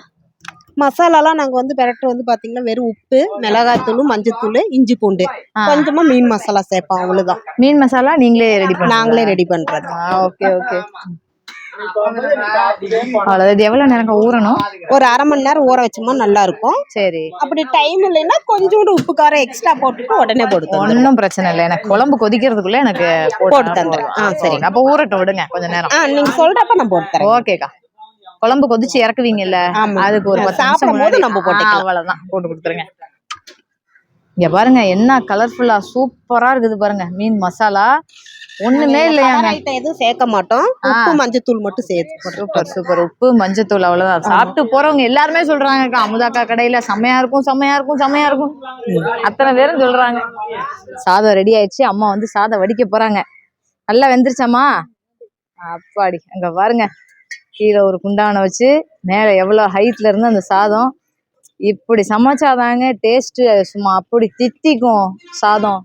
Speaker 2: மசாலாலாம் நாங்க வந்து பெரட்டு வந்து பாத்தீங்கன்னா வெறும் உப்பு, மிளகாய்த்தூள், மஞ்சத்தூள், இஞ்சி பூண்டு, கொஞ்சமா மீன் மசாலா சேர்ப்போம், அவ்வளவுதான்.
Speaker 1: மீன் மசாலா நீங்களே ரெடி
Speaker 2: பண்றது.
Speaker 1: ஓகே. அவ்வளவு. இது எவ்வளவு நேரம் ஊறணும்?
Speaker 2: ஒரு 1/2 மணி நேரம் ஊற வச்சோம்னா நல்லா இருக்கும்.
Speaker 1: சரி.
Speaker 2: அப்படி டைம் இல்லைன்னா கொஞ்சோண்டு உப்பு காரம் எக்ஸ்ட்ரா போட்டுட்டு உடனே போட்டு.
Speaker 1: ஒன்னும் பிரச்சனை இல்லை, எனக்கு குழம்பு கொதிக்கிறதுக்குள்ள எனக்கு
Speaker 2: போட்டு தந்துடுறேன்.
Speaker 1: சரி, அப்ப ஊறட்டும் விடுங்க கொஞ்ச நேரம்.
Speaker 2: நீங்க சொல்றப்ப நான் போட்டு தரேன்.
Speaker 1: ஓகேக்கா. குழம்பு கொதிச்சு இறக்குவீங்கல்ல, அதுக்கு ஒரு 10
Speaker 2: சாப்பிடும் போது நம்ம போட்டுக்கலாம்.
Speaker 1: அவ்வளவுதான், போட்டு கொடுத்துருங்க. இங்க பாருங்க என்ன கலர்ஃபுல்லா சூப்பரா இருக்குது பாருங்க மீன் மசாலா. ஒண்ணுமே இல்லையாங்க,
Speaker 2: எதுவும் சேர்க்க மாட்டோம். உப்பு மஞ்சத்தூள் மட்டும் சேர்த்து.
Speaker 1: சூப்பர். உப்பு மஞ்சத்தூள், அவ்வளவுதான். சாப்பிட்டு போறவங்க எல்லாருமே சொல்றாங்க அமுதாக்கா கடையில செம்மையா இருக்கும். அத்தனை பேரும் சொல்றாங்க. சாதம் ரெடி ஆயிடுச்சு, அம்மா வந்து சாதம் வடிக்க போறாங்க. நல்லா வெந்துருச்சாமா? அப்பாடி. அங்க பாருங்க, கீழே ஒரு குண்டான வச்சு மேல எவ்வளவு ஹைட்ல இருந்து அந்த சாதம் இப்படி சமைச்சாதாங்க டேஸ்ட் சும்மா அப்படி தித்திக்கும் சாதம்.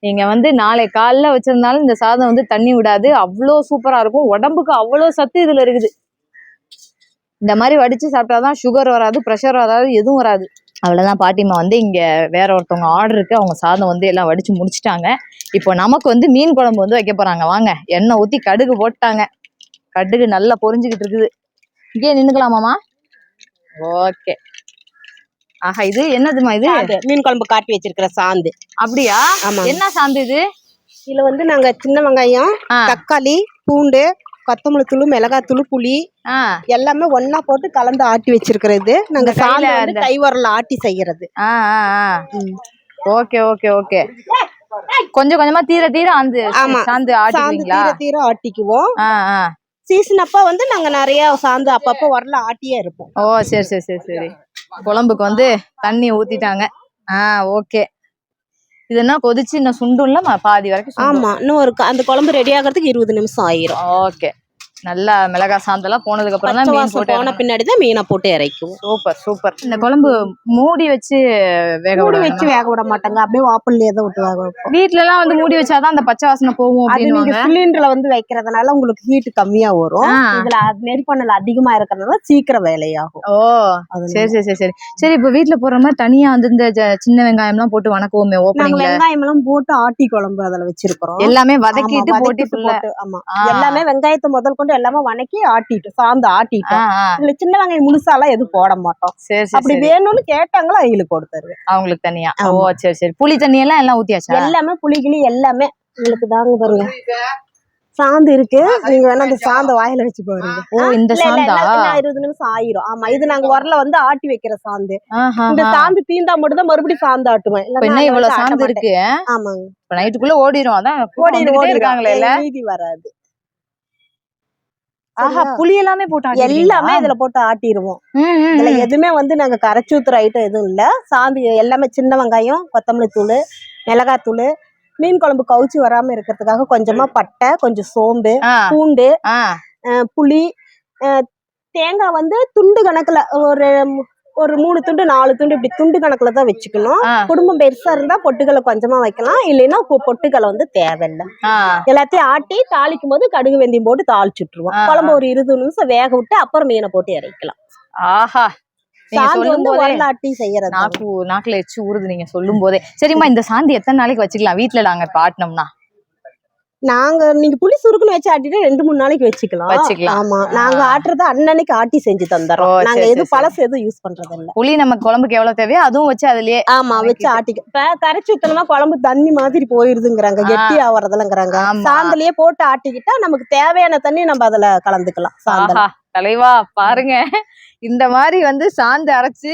Speaker 1: நீங்க வந்து நாளை காலைல வச்சிருந்தாலும் இந்த சாதம் வந்து தண்ணி விடாது, அவ்வளோ சூப்பரா இருக்கும். உடம்புக்கு அவ்வளோ சத்து இதுல இருக்குது. இந்த மாதிரி வடிச்சு சாப்பிட்டாதான் சுகர் வராது, ப்ரெஷர் வராது, எதுவும் வராது. அவ்வளவுதான். பாட்டிமா வந்து இங்க வேற ஒருத்தவங்க ஆர்டருக்கு அவங்க சாதம் வந்து எல்லாம் வடிச்சு முடிச்சுட்டாங்க. இப்போ நமக்கு வந்து மீன் குழம்பு வந்து வைக்க போறாங்க. வாங்க, எண்ணெய் ஊத்தி கடுகு போட்டாங்க. கடுகு நல்லா பொரிஞ்சுக்கிட்டு இருக்குது. இங்கே நின்னுக்கலாமாமா? ஓகே. ஆஹா, இது என்னதுமா? இது
Speaker 2: மீன் குழம்பு காட்டி வச்சிருக்கிற சாந்து.
Speaker 1: அப்படியா? என்ன சாந்து இது?
Speaker 2: இதுல வந்து நாங்க சின்ன வெங்காயம், தக்காளி, பூண்டு, கொத்தமல்லி தூள், மிளகாத்தூள், புளி எல்லாமே ஒன்னா போட்டு கலந்து ஆட்டி வச்சிருக்கிறது. நாங்க சாந்து வந்து கை வரல ஆட்டி செய்யறது.
Speaker 1: ஓகே. கொஞ்சம் கொஞ்சமா தீர அந்த சாந்து ஆட்டுவீங்களா?
Speaker 2: தீர ஆட்டிக்குவோம். சீசன் அப்ப வந்து நாங்க நிறைய சாந்து அப்பப்ப வரல ஆட்டியே இருப்போம்.
Speaker 1: சரி. குழம்புக்கு வந்து தண்ணி ஊத்திட்டாங்க. ஓகே. இதுனா கொதிச்சு இன்னும் சுண்டும்ல பாதி வரைக்கும்.
Speaker 2: ஆமா, இன்னும் அந்த குழம்பு ரெடி ஆகிறதுக்கு 20 நிமிஷம் ஆயிரும்.
Speaker 1: ஓகே. நல்லா மிளகா சாந்தெல்லாம் போனதுக்கு அப்புறம் தான்
Speaker 2: பச்சை
Speaker 1: மீன்
Speaker 2: வாசம்
Speaker 1: போட்டு
Speaker 2: போன பின்னாடி தான் மீனை போட்டு இறக்கும்.
Speaker 1: Super super. இந்த குழம்பு மூடி வச்சு வேக
Speaker 2: மூடி
Speaker 1: விட
Speaker 2: வச்சு வேக விட மாட்டாங்க, அப்படியே வாப்பல்லையே தான் விட்டு வேக வைப்போம்.
Speaker 1: வீட்ல எல்லாம் வந்து மூடி வச்சாதான் அந்த பச்சை வாசனை போகும்
Speaker 2: அது நீங்க
Speaker 1: அப்படின்னு.
Speaker 2: சிலிண்டர்ல வந்து வைக்கிறதுனால உங்களுக்கு ஹீட் கம்மியா வரும். இதுல நெருப்பணல் அதிகமா இருக்கிறதுனால சீக்கிரம் வேலையாகும்.
Speaker 1: ஓ சரி சரி சரி சரி சரி. இப்ப வீட்டுல போற மாதிரி தனியா வந்து இந்த சின்ன வெங்காயம் எல்லாம் போட்டு வணக்குவோமே
Speaker 2: நாங்க
Speaker 1: ஓப்பனிங்ல,
Speaker 2: வெங்காயம் எல்லாம் போட்டு ஆட்டி குழம்பு அதுல வச்சிருக்கிறோம்.
Speaker 1: எல்லாமே வதக்கிட்டு போட்டு
Speaker 2: ஆமா எல்லாமே வெங்காயத்தை முதல் கொண்டு எல்லாமே வணக்கி ஆட்டிட்டு சாந்து ஆட்டிட்டோம். இதுல சின்ன வெங்காயம் முழுசாலாம் எதுவும் போட மாட்டோம். அப்படி வேணும்னு கேட்டாங்களோ அவங்களுக்கு போட்டு தருவேன்,
Speaker 1: அவங்களுக்கு தனியா. ஓ சரி சரி. புளி தண்ணி எல்லாம் ஊத்தியாச்சா?
Speaker 2: எல்லாமே புளிகிளி எல்லாமே உங்களுக்கு தாங்க. பாருங்க சாந்து இருக்கு, நீங்க வேணா அந்த சாந்த வாயில வச்சு பாருங்க.
Speaker 1: ஓ இந்த சாந்தா
Speaker 2: 20 நிமிஷம் ஆயிரும். ஆமா இது நாங்க உரல வந்து ஆட்டி வைக்கிற சாந்து. இந்த சாந்து தீந்தா மட்டும் தான் மறுபடியும் சாந்து ஆட்டுவேன்.
Speaker 1: என்ன இவ்வளவு சாந்து இருக்கு?
Speaker 2: ஆமாங்க
Speaker 1: இப்ப நைட்டுக்குள்ள ஓடிரும். அதான்
Speaker 2: ஓடி
Speaker 1: இருக்காங்களே
Speaker 2: மீதி வராது.
Speaker 1: ஆஹா புளி எல்லாமே போட்டு
Speaker 2: எல்லாமே இதுல போட்டு ஆட்டிடுவோம். இதுல எதுவுமே வந்து நாங்க கரைச்சி ஊத்துற ஐட்டம் எதுவும் இல்ல. சாந்து எல்லாமே சின்ன வெங்காயம், கொத்தமல்லி தூள், மிளகாத்தூள், மீன் குழம்பு கவுச்சி வராம இருக்கிறதுக்காக கொஞ்சமா பட்டை, கொஞ்சம் சோம்பு, பூண்டு, புளி, தேங்காய் வந்து துண்டு கணக்குல ஒரு 3 துண்டு 4 துண்டு இப்படி துண்டு கணக்குல தான் வச்சுக்கணும். குடும்பம் பெருசா இருந்தா பொட்டுகளை கொஞ்சமா வைக்கலாம், இல்லைன்னா பொட்டுகளை வந்து தேவையில்லை. எல்லாத்தையும் ஆட்டி தாளிக்கும் போது கடுகு வெந்தயம் போட்டு தாளிச்சுட்டுருவோம். குழம்பு ஒரு 20 நிமிஷம் வேக விட்டு அப்புறம் மீனை போட்டு இறக்கலாம்.
Speaker 1: ஆஹா
Speaker 2: சாந்து வந்து உரலாட்டி செய்யறது
Speaker 1: நாக்குல எச்சு ஊறுது நீங்க சொல்லும் போதே. சரிம்மா இந்த சாந்தி எத்தனை நாளைக்கு வச்சுக்கலாம் வீட்டுல நாங்க ஆட்டினோம்னா?
Speaker 2: நாங்க நீங்க புளி சுருக்குன்னு வச்சு ஆட்டிட்டு 2-3 நாளைக்கு வச்சுக்கலாம். ஆமா நாங்க ஆட்டுறது அன்னன்னைக்கு ஆட்டி செஞ்சு தந்துறோம். நாங்க எதுவும் பழசு எதுவும் யூஸ் பண்றது இல்ல.
Speaker 1: புளி நமக்கு குழம்புக்கு எவ்வளவு தேவையோ அதுவும் வச்சு அதுலயே
Speaker 2: ஆமா வச்சு ஆட்டிக்க. இப்ப கரைச்சி ஊத்தணும்னா குழம்பு தண்ணி மாதிரி போயிருதுங்கிறாங்க, கெட்டி ஆவறதுலங்கிறாங்க. சாந்துலயே போட்டு ஆட்டிக்கிட்டா நமக்கு தேவையான தண்ணி நம்ம அதுல கலந்துக்கலாம். சாந்தல
Speaker 1: தலைவா பாருங்க, இந்த மாதிரி வந்து சாந்து அரைச்சு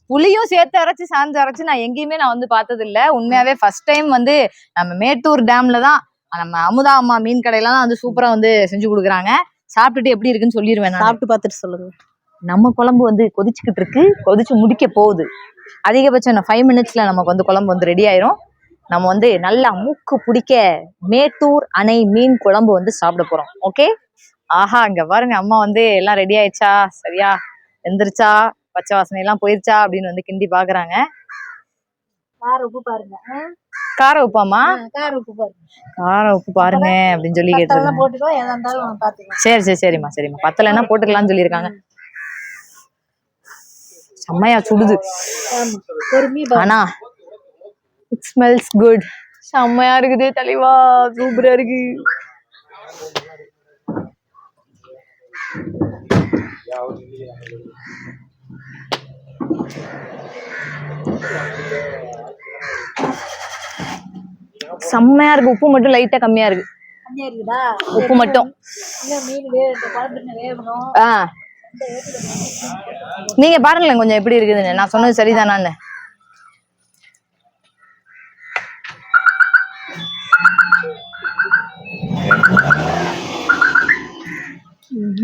Speaker 1: புளியும் சேர்த்து அரைச்சு சாந்து அரைச்சு நான் எங்கேயுமே வந்து பார்த்தது இல்ல. உண்மையாவே ஃபர்ஸ்ட் டைம் வந்து நம்ம மேட்டூர் டேம்ல தான் நம்ம அமுதா அம்மா மீன் கடையெல்லாம் வந்து சூப்பரா வந்து செஞ்சு கொடுக்குறாங்க. சாப்பிட்டுட்டு எப்படி இருக்குன்னு சொல்லிடுவேன்.
Speaker 2: சாப்பிட்டு பார்த்துட்டு சொல்லுங்க.
Speaker 1: நம்ம குழம்பு வந்து கொதிச்சுக்கிட்டு இருக்கு, கொதிச்சு முடிக்க போகுது. அதிகபட்சம் 5 மினிட்ஸ்ல நமக்கு வந்து குழம்பு வந்து ரெடி ஆயிரும். நம்ம வந்து நல்லா மூக்கு பிடிக்க மேட்டூர் அணை மீன் குழம்பு வந்து சாப்பிட போறோம். ஓகே. ஆஹா இங்க பாருங்க, அம்மா வந்து எல்லாம் ரெடி ஆயிடுச்சா, சரியா எந்திரிச்சா, பச்சை வாசனை எல்லாம் போயிருச்சா அப்படின்னு வந்து கிண்டி பாக்குறாங்க.
Speaker 2: கார உப்பு பாருங்க.
Speaker 1: கார உப்பாமா?
Speaker 2: கார உப்பு பாருங்க.
Speaker 1: கார உப்பு பாருங்க அப்படின்னு சொல்லி கேட்டிருக்காங்க. சரி சரி சரிம்மா சரிம்மா. பத்தலைன்னா போட்டுக்கலாம்னு சொல்லியிருக்காங்க. செம்மையா சுடுது ஆனா இட் ஸ்மெல்ஸ் குட். செம்மையா இருக்குது தலைவா, சூப்பரா இருக்கு. செம்மையா இருக்கு. உப்பு மட்டும் லைட்டா கம்மியா இருக்கு. உப்பு மட்டும். நீங்க பாருங்களேன் கொஞ்சம் எப்படி இருக்குதுன்னு. நான் சொன்னது சரிதானான்னு.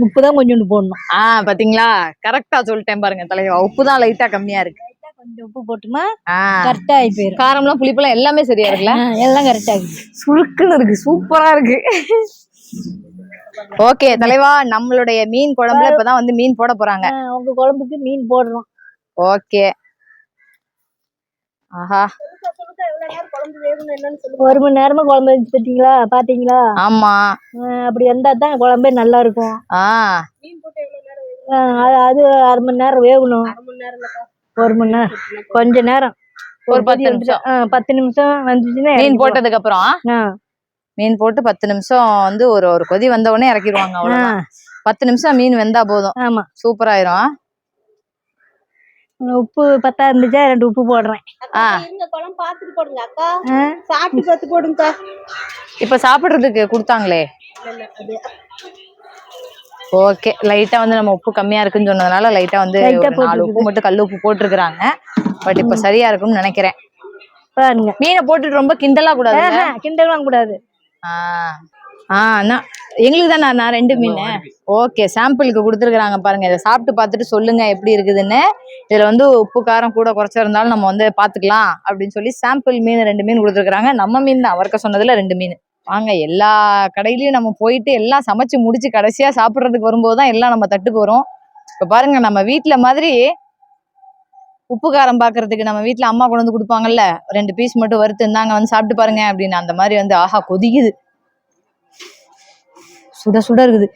Speaker 2: உப்புதான் கொஞ்சோண்டு போடணும்.
Speaker 1: பாத்தீங்களா, கரெக்டா சொல்லிட்டேன் பாருங்க தலைவா. உப்பு தான் லைட்டா கம்மியா இருக்கு.
Speaker 2: கொஞ்சம் உப்பு போட்டுமா கரெக்டா ஆகி போயிடும்.
Speaker 1: காரம்லாம் புளிப்பெல்லாம் எல்லாமே சரியா இருக்குல்ல?
Speaker 2: எல்லாம் கரெக்டா இருக்கு,
Speaker 1: சுருக்குன்னு இருக்கு, சூப்பரா இருக்கு. ஓகே தலைவா, நம்மளுடைய மீன் குழம்புல இப்பதான் வந்து மீன் போட போறாங்க.
Speaker 2: உங்க குழம்புக்கு மீன் போடுறோம்.
Speaker 1: ஓகே. ஆஹா
Speaker 2: 1 மணி நேரமா குழம்பு வச்சு பார்த்தீங்களா, பாத்தீங்களா?
Speaker 1: ஆமா
Speaker 2: அப்படி இருந்தா தான் குழம்பே நல்லா இருக்கும். அது 1/2 மணி நேரம் வேகணும். 1 மணி நேரம் கொஞ்ச நேரம்,
Speaker 1: ஒரு 10 நிமிஷம்.
Speaker 2: 10 நிமிஷம் வந்துச்சுன்னா
Speaker 1: மீன் போட்டதுக்கு அப்புறம் மீன் போட்டு 10 நிமிஷம் வந்து ஒரு கொதி வந்த உடனே இறக்கிடுவாங்க. அவ்வளவுதான். 10 நிமிஷம் மீன் வெந்தா போதும்.
Speaker 2: ஆமா
Speaker 1: சூப்பர் ஆயிரும்.
Speaker 2: உப்பு பத்தா இருந்துச்சா 2 உப்பு போடுறேன். குழம்பு பாத்துட்டு போடுங்க அக்கா, சாப்பிட்டு பார்த்து போடுங்க.
Speaker 1: இப்ப சாப்பிடுறதுக்கு கொடுத்தாங்களே. ஓகே. லைட்டா வந்து நம்ம உப்பு கம்மியா இருக்குன்னு சொன்னதுனால லைட்டா வந்து 4 உப்பு மட்டும் கல் உப்பு போட்டிருக்கிறாங்க. பட் இப்ப சரியா இருக்கும்னு நினைக்கிறேன்.
Speaker 2: பாருங்க,
Speaker 1: மீனை போட்டுட்டு ரொம்ப கிண்டலா கூடாது.
Speaker 2: கிண்டலாம் கூடாது.
Speaker 1: எங்களுக்கு தான் நான் 2 மீன். ஓகே, சாம்பிளுக்கு கொடுத்துருக்காங்க பாருங்க. இதை சாப்பிட்டு பார்த்துட்டு சொல்லுங்க எப்படி இருக்குதுன்னு. இதுல வந்து உப்பு காரம் கூட குறைச்சிருந்தாலும் நம்ம வந்து பாத்துக்கலாம் அப்படின்னு சொல்லி சாம்பிள் மீன் 2 மீன் கொடுத்துருக்காங்க. நம்ம மீன் தான் அவர்க்க சொன்னதுல 2 மீன். வாங்க எல்லா கடையிலயும் நம்ம போயிட்டு எல்லாம் சமைச்சு முடிச்சு கடைசியா சாப்பிட்றதுக்கு வரும்போதுதான் எல்லாம் நம்ம தட்டுக்கு வரும். இப்ப பாருங்க நம்ம வீட்டுல மாதிரி உப்பு காரம் பாக்குறதுக்கு நம்ம வீட்டுல அம்மா கொண்டு வந்து கொடுப்பாங்கல்ல, 2 பீஸ் மட்டும் வறுத்து இருந்தாங்க வந்து சாப்பிட்டு பாருங்க அப்படின்னு, அந்த மாதிரி வந்து ஆஹா கொதிக்குது, சுட சுட இருக்குது.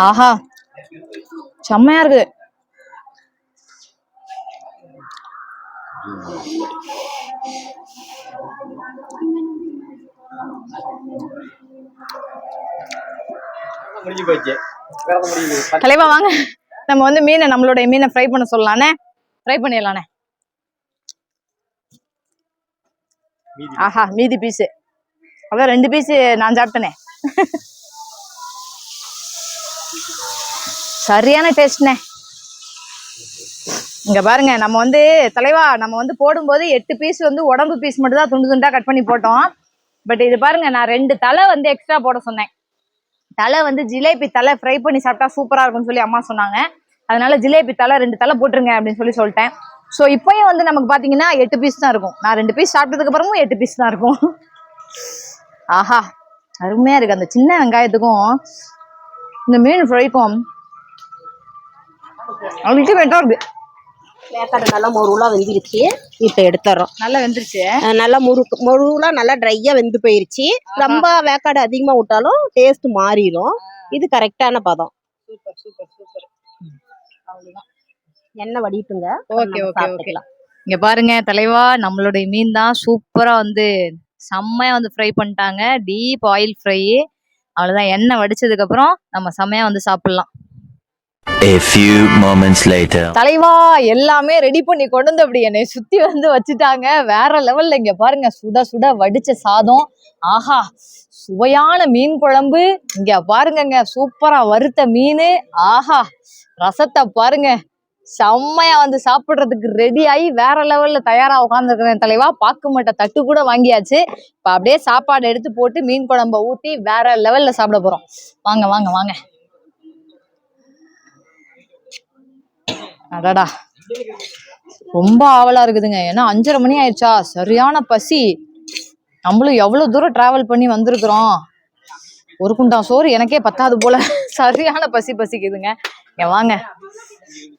Speaker 1: ஆஹா செம்மையா இருக்குது. தலைவா வாங்க நம்ம வந்து மீனை, நம்மளுடைய மீனை ஃப்ரை பண்ண சொல்லலானே, ஃப்ரை பண்ணிடலானே. ஆஹா மீதி பீஸு, அதான் 2 பீஸு நான் சாப்பிட்டேனே. சரியான டேஸ்ட்னே. இங்க பாருங்க நம்ம வந்து தலைவா நம்ம வந்து போடும்போது 8 பீஸ் வந்து உடம்பு பீஸ் மட்டும் தான் துண்டு துண்டா கட் பண்ணி போட்டோம். பட் இது பாருங்க நான் 2 தலை வந்து எக்ஸ்ட்ரா போட சொன்னேன். தலை வந்து ஜிலேபி தலை ஃப்ரை பண்ணி சாப்பிட்டா சூப்பரா இருக்கும்னு சொல்லி அம்மா சொன்னாங்க. அதனால ஜிலேபி தலை 2 தலை போட்டுருங்க அப்படின்னு சொல்லிட்டேன். ஸோ இப்பயும் வந்து நமக்கு பாத்தீங்கன்னா 8 பீஸ் தான் இருக்கும். நான் 2 பீஸ் சாப்பிட்டதுக்கு அப்புறமும் 8 பீஸ் தான் இருக்கும். ஆஹா அருமையா இருக்கு. அந்த சின்ன வெங்காயத்துக்கும் இந்த மீன் ஃப்ரைக்கும் அல்டிமேட்டா இருக்கு.
Speaker 2: வேக்காடு நல்லா மொருளா வெந்துருச்சு, இப்போ எடுத்துறோம்.
Speaker 1: நல்லா வெந்துருச்சு,
Speaker 2: நல்லா மொருளா நல்லா ட்ரையா வெந்து போயிருச்சு. ரொம்ப வேக்காடு அதிகமா விட்டாலும் டேஸ்ட் மாறிடும். இது கரெக்டான பதம்.
Speaker 1: Super super super. அவ்வளவுதான்,
Speaker 2: எண்ணெய் வடிட்டுங்க.
Speaker 1: Okay okay okay. இங்க பாருங்க தலைவா நம்மளுடைய மீன் தான் சூப்பரா வந்து செம்மையா வந்து ஃப்ரை பண்ணிட்டாங்க. Deep oil fry. அவ்வளவுதான், எண்ணெய் வடிச்சதுக்கு அப்புறம் நம்ம செம்மையா வந்து சாப்பிடலாம்.
Speaker 7: A few moments later.
Speaker 1: தலைவா எல்லாமே ரெடி பண்ணி கொண்டு வந்து அப்படி என்னை சுத்தி வந்து வச்சுட்டாங்க. வேற லெவல்ல. இங்க பாருங்க சுட சுட வடிச்ச சாதம், ஆஹா சுவையான மீன் குழம்பு, இங்க பாருங்கங்க சூப்பரா வறுத்த மீன், ஆஹா ரசத்தை பாருங்க செம்மையா வந்து சாப்பிடுறதுக்கு ரெடி ஆகி வேற லெவல்ல தயாரா உட்காந்துருக்கிறேன் தலைவா. பாக்கு மட்டை தட்டு கூட வாங்கியாச்சு. இப்ப அப்படியே சாப்பாடு எடுத்து போட்டு மீன் குழம்ப ஊத்தி வேற லெவல்ல சாப்பிட போறோம். வாங்க வாங்க வாங்க. அடடா ரொம்ப ஆவலா இருக்குதுங்க. ஏன்னா 5:30 மணி ஆயிடுச்சா, சரியான பசி. நம்மளும் எவ்வளவு தூரம் டிராவல் பண்ணி வந்திருக்கிறோம். ஒரு குண்டா சோறு எனக்கே பத்தாது போல, சரியான பசிக்குதுங்க. வாங்க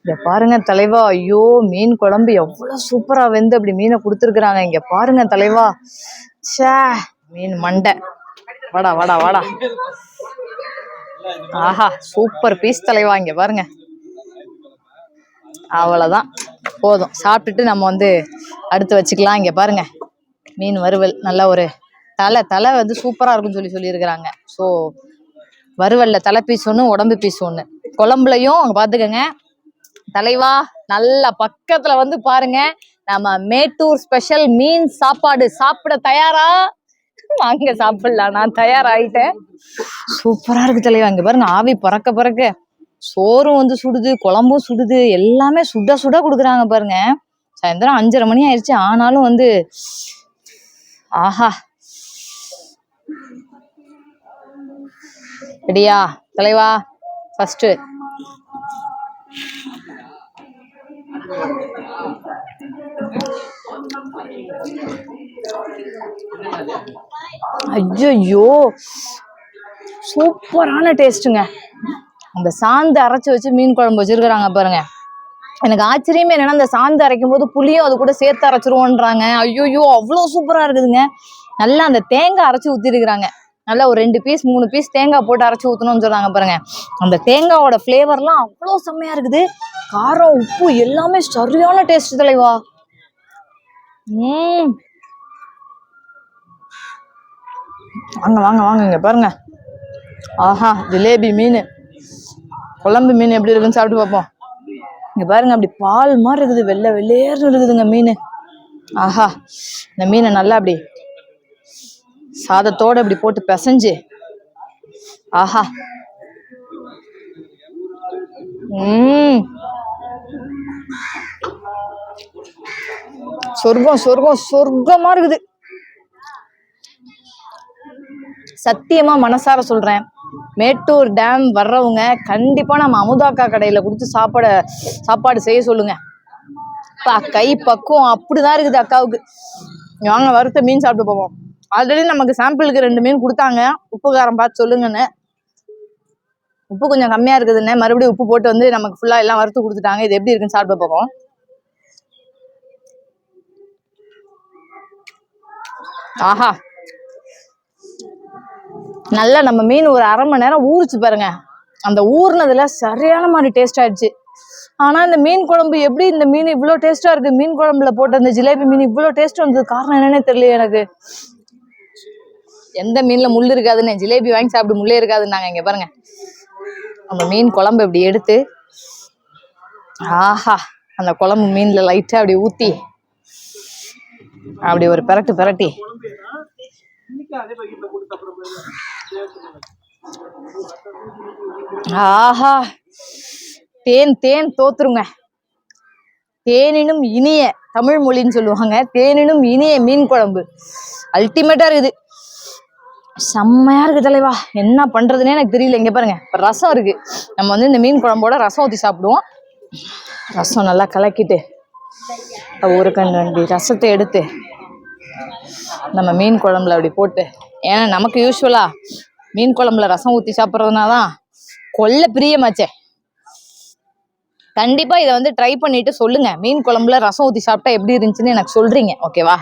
Speaker 1: இங்க பாருங்க தலைவா, ஐயோ மீன் குழம்பு எவ்வளவு சூப்பரா வெந்து அப்படி மீனை கொடுத்துருக்குறாங்க. இங்க பாருங்க தலைவா, சே மீன் மண்டை, வாடா வாடா வாடா, ஆஹா சூப்பர் பீஸ் தலைவா. இங்க பாருங்க, அவ்வளவுதான் போதும், சாப்பிட்டுட்டு நம்ம வந்து அடுத்து வச்சுக்கலாம். இங்க பாருங்க மீன் வறுவல், நல்ல ஒரு தலை வந்து சூப்பரா இருக்குன்னு சொல்லியிருக்கிறாங்க. ஸோ வறுவல்ல தலை பீஸ் ஒன்று, உடம்பு பீஸ் ஒன்று. குழம்புலையும் அங்க பாத்துக்கோங்க தலைவா, நல்ல பக்கத்துல வந்து பாருங்க நம்ம மேட்டூர் ஸ்பெஷல் மீன் சாப்பாடு சாப்பிட தயாரா? வாங்க சாப்பிடலாம், நான் தயாராயிட்டேன். சூப்பரா இருக்கு தலைவா. இங்க பாருங்க ஆவி பறக்க பறக்க சோறும் வந்து சுடுது, குழம்பும் சுடுது, எல்லாமே சுட சுட கொடுக்குறாங்க பாருங்க. சாயந்தரம் 5:30 மணி ஆயிடுச்சு, ஆனாலும் வந்து ஆஹா. ரெடியா தலைவா? ஃபர்ஸ்ட் ஐயோ சூப்பரான டேஸ்ட்டுங்க. அந்த சாந்து அரைச்சி வச்சு மீன் குழம்பு வச்சிருக்கிறாங்க பாருங்க. எனக்கு ஆச்சரியமே என்னன்னா, அந்த சாந்து அரைக்கும் போது புளியும் அது கூட சேர்த்து அரைச்சிருவோன்றாங்க. ஐயோ அவ்வளோ சூப்பரா இருக்குதுங்க. நல்லா அந்த தேங்காய் அரைச்சி ஊற்றிருக்கிறாங்க. நல்லா ஒரு 2 பீஸ் 3 பீஸ் தேங்காய் போட்டு அரைச்சி ஊற்றணும்னு சொல்றாங்க பாருங்க. அந்த தேங்காயோட ஃப்ளேவர்லாம் அவ்வளோ செம்மையா இருக்குது. காரம் உப்பு எல்லாமே சரியான டேஸ்ட் தலைவா. வாங்க வாங்க வாங்க. இங்க பாருங்க, ஆஹா ஜிலேபி மீன் குழம்பு மீன் எப்படி இருக்குன்னு சாப்பிட்டு பார்ப்போம். இங்க பாருங்க அப்படி பால் மாதிரி இருக்குது, வெள்ளை வெள்ளையர்னு இருக்குதுங்க மீன். ஆஹா இந்த மீனை நல்லா அப்படி சாதத்தோட இப்படி போட்டு பிசைஞ்சு, ஆஹா சொர்க்கம் சொர்க்கம் சொர்க்கமா இருக்குது. சத்தியமா மனசார சொல்றேன், மேட்டூர் டேம் வர்றவங்க கண்டிப்பா நம்ம அமுதாக்கா கடையில கொடுத்து சாப்பாடு செய்ய சொல்லுங்க. கை பக்குவம் அப்படிதான் இருக்குது அக்காவுக்கு. வாங்க வறுத்த மீன் சாப்பிட்டு போவோம். ஆல்ரெடி நமக்கு சாம்பிளுக்கு 2 மீன் கொடுத்தாங்க, உப்பு காரம் பார்த்து சொல்லுங்கன்னு. உப்பு கொஞ்சம் கம்மியா இருக்குதுன்னு மறுபடியும் உப்பு போட்டு வந்து நமக்கு ஃபுல்லா எல்லாம் வறுத்து கொடுத்துட்டாங்க. இது எப்படி இருக்குன்னு சாப்பிட்டு போவோம். ஆஹா, நல்லா நம்ம மீன் ஒரு 1/2 மணி நேரம் ஊறிச்சு பாருங்க. அந்த ஊறினதுல சரியான மாதிரி டேஸ்ட் ஆயிடுச்சு. ஆனா இந்த மீன் குழம்பு எப்படி இந்த மீன் இவ்வளவு டேஸ்டா இருக்கு, மீன் குழம்புல போட்ட அந்த ஜிலேபி மீன் இவ்வளவு டேஸ்ட் வந்தது காரணம் என்னன்னே தெரியல எனக்கு. எந்த மீன்ல முள் இருக்காதுன்னு ஜிலேபி வாங்கி சாப்பிட்டு முள்ளே இருக்காதுன்னாங்க. இங்க பாருங்க அந்த மீன் குழம்பு இப்படி எடுத்து, ஆஹா, அந்த குழம்பு மீன்ல லைட்டா அப்படி ஊத்தி அப்படி ஒரு பிரட்டி ஆஹா, தேன் தோத்துருங்க. தேனினும் இனிய தமிழ் மொழின்னு சொல்லுவாங்க. தேனினும் இனிய மீன் குழம்பு அல்டிமேட்டா இருக்குது. செம்மையா இருக்கு தலைவா. என்ன பண்றதுன்னே எனக்கு தெரியல. இங்க பாருங்க, ரசம் இருக்கு. நம்ம வந்து இந்த மீன் குழம்போட ரசம் ஊற்றி சாப்பிடுவோம். ரசம் நல்லா கலக்கிட்டு ஒரு கண்டி ரசத்தை எடுத்து நம்ம மீன் குழம்புல அப்படி போட்டு, ஏன்னா நமக்கு யூஸ்வலா மீன் குழம்புல ரசம் ஊற்றி சாப்பிட்றதுனாதான் கொல்ல பிரியமாச்சே. கண்டிப்பா இதை வந்து ட்ரை பண்ணிட்டு சொல்லுங்க. மீன் குழம்புல ரசம் ஊற்றி சாப்பிட்டா எப்படி இருந்துச்சுன்னு எனக்கு சொல்றீங்க, ஓகேவா?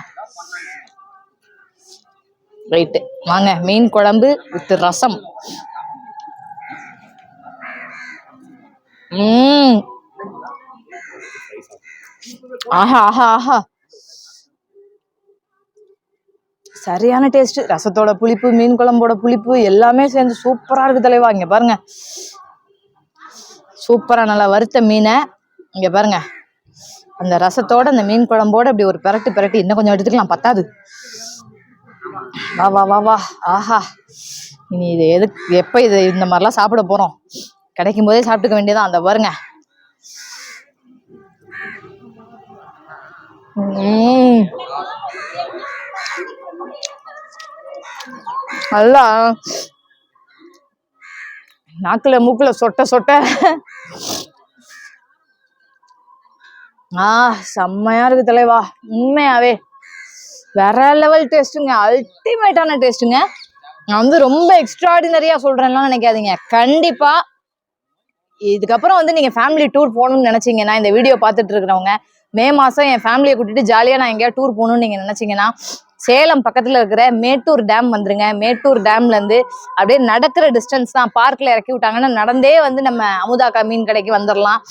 Speaker 1: ரைட்டு, வாங்க மீன் குழம்பு வித் ரசம். ஆஹா ஆஹா ஆஹா, சரியான டேஸ்ட். ரசத்தோட புளிப்பு, மீன் குழம்போட புளிப்பு எல்லாமே சேர்ந்து சூப்பரா இருக்கு தலைவா. இங்க பாருங்க, சூப்பரா நல்லா வறுத்த மீனை இங்க பாருங்க, அந்த ரசத்தோட அந்த மீன் குழம்போட இப்படி ஒரு பிரட்டி இன்னும் கொஞ்சம் எடுத்துக்கலாம், பத்தாது. வா வா வா வா, ஆஹா. இனி இது எப்ப இது இந்த மாதிரிலாம் சாப்பிட போறோம்? கிடைக்கும் போதே சாப்பிட்டுக்க வேண்டியதான். அந்த பாருங்க, நல்லா நாக்குல மூக்குல சொட்ட செம்மையா இருக்கு தலைவா. உண்மையாவே வேற லெவல் டேஸ்ட்டுங்க, அல்டிமேட்டான டேஸ்ட்டுங்க. நான் வந்து ரொம்ப எக்ஸ்ட்ராடினரியா சொல்றேன்லாம் நினைக்காதீங்க. கண்டிப்பா இதுக்கப்புறம் வந்து நீங்க ஃபேமிலி டூர் போகணும்னு நினைச்சீங்கன்னா, இந்த வீடியோ பார்த்துட்டு இருக்கிறவங்க மே மாசம் என் ஃபேமிலியை கூட்டிட்டு ஜாலியா நான் எங்கேயா டூர் போகணும்னு நீங்க நினைச்சீங்கன்னா, சேலம் பக்கத்துல இருக்கிற மேட்டூர் டேம் வந்துருங்க. மேட்டூர் டேம்ல இருந்து அப்படியே நடக்கிற டிஸ்டன்ஸ் தான். பார்க்ல இறக்கி விட்டாங்கன்னா நடந்தே வந்து நம்ம அமுதாக்கா மீன் கடைக்கு வந்துடலாம்.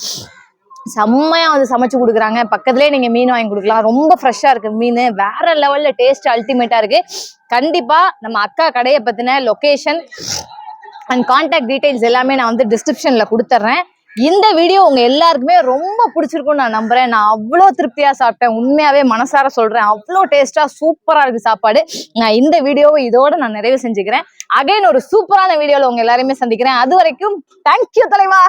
Speaker 1: செம்மையா வந்து சமைச்சு கொடுக்குறாங்க. பக்கத்துலேயே நீங்க மீன் வாங்கி கொடுக்கலாம். ரொம்ப ஃப்ரெஷ்ஷா இருக்கு மீன், வேற லெவல்ல டேஸ்ட் அல்டிமேட்டா இருக்கு. கண்டிப்பா நம்ம அக்கா கடையை பத்தின லொகேஷன் அண்ட் கான்டாக்ட் டீடைல்ஸ் எல்லாமே நான் வந்து டிஸ்கிரிப்ஷன்ல கொடுத்துட்றேன். இந்த வீடியோ உங்க எல்லாருக்குமே ரொம்ப பிடிச்சிருக்கும்னு நான் நம்புறேன். நான் அவ்வளோ திருப்தியா சாப்பிட்டேன், உண்மையாவே மனசார சொல்றேன். அவ்வளோ டேஸ்டா சூப்பரா இருக்கு சாப்பாடு. நான் இந்த வீடியோவை இதோட நான் நிறைவு செஞ்சுக்கிறேன். அகைன் ஒரு சூப்பரான வீடியோல உங்க எல்லாருமே சந்திக்கிறேன். அது வரைக்கும் தேங்க்யூ தலைவா.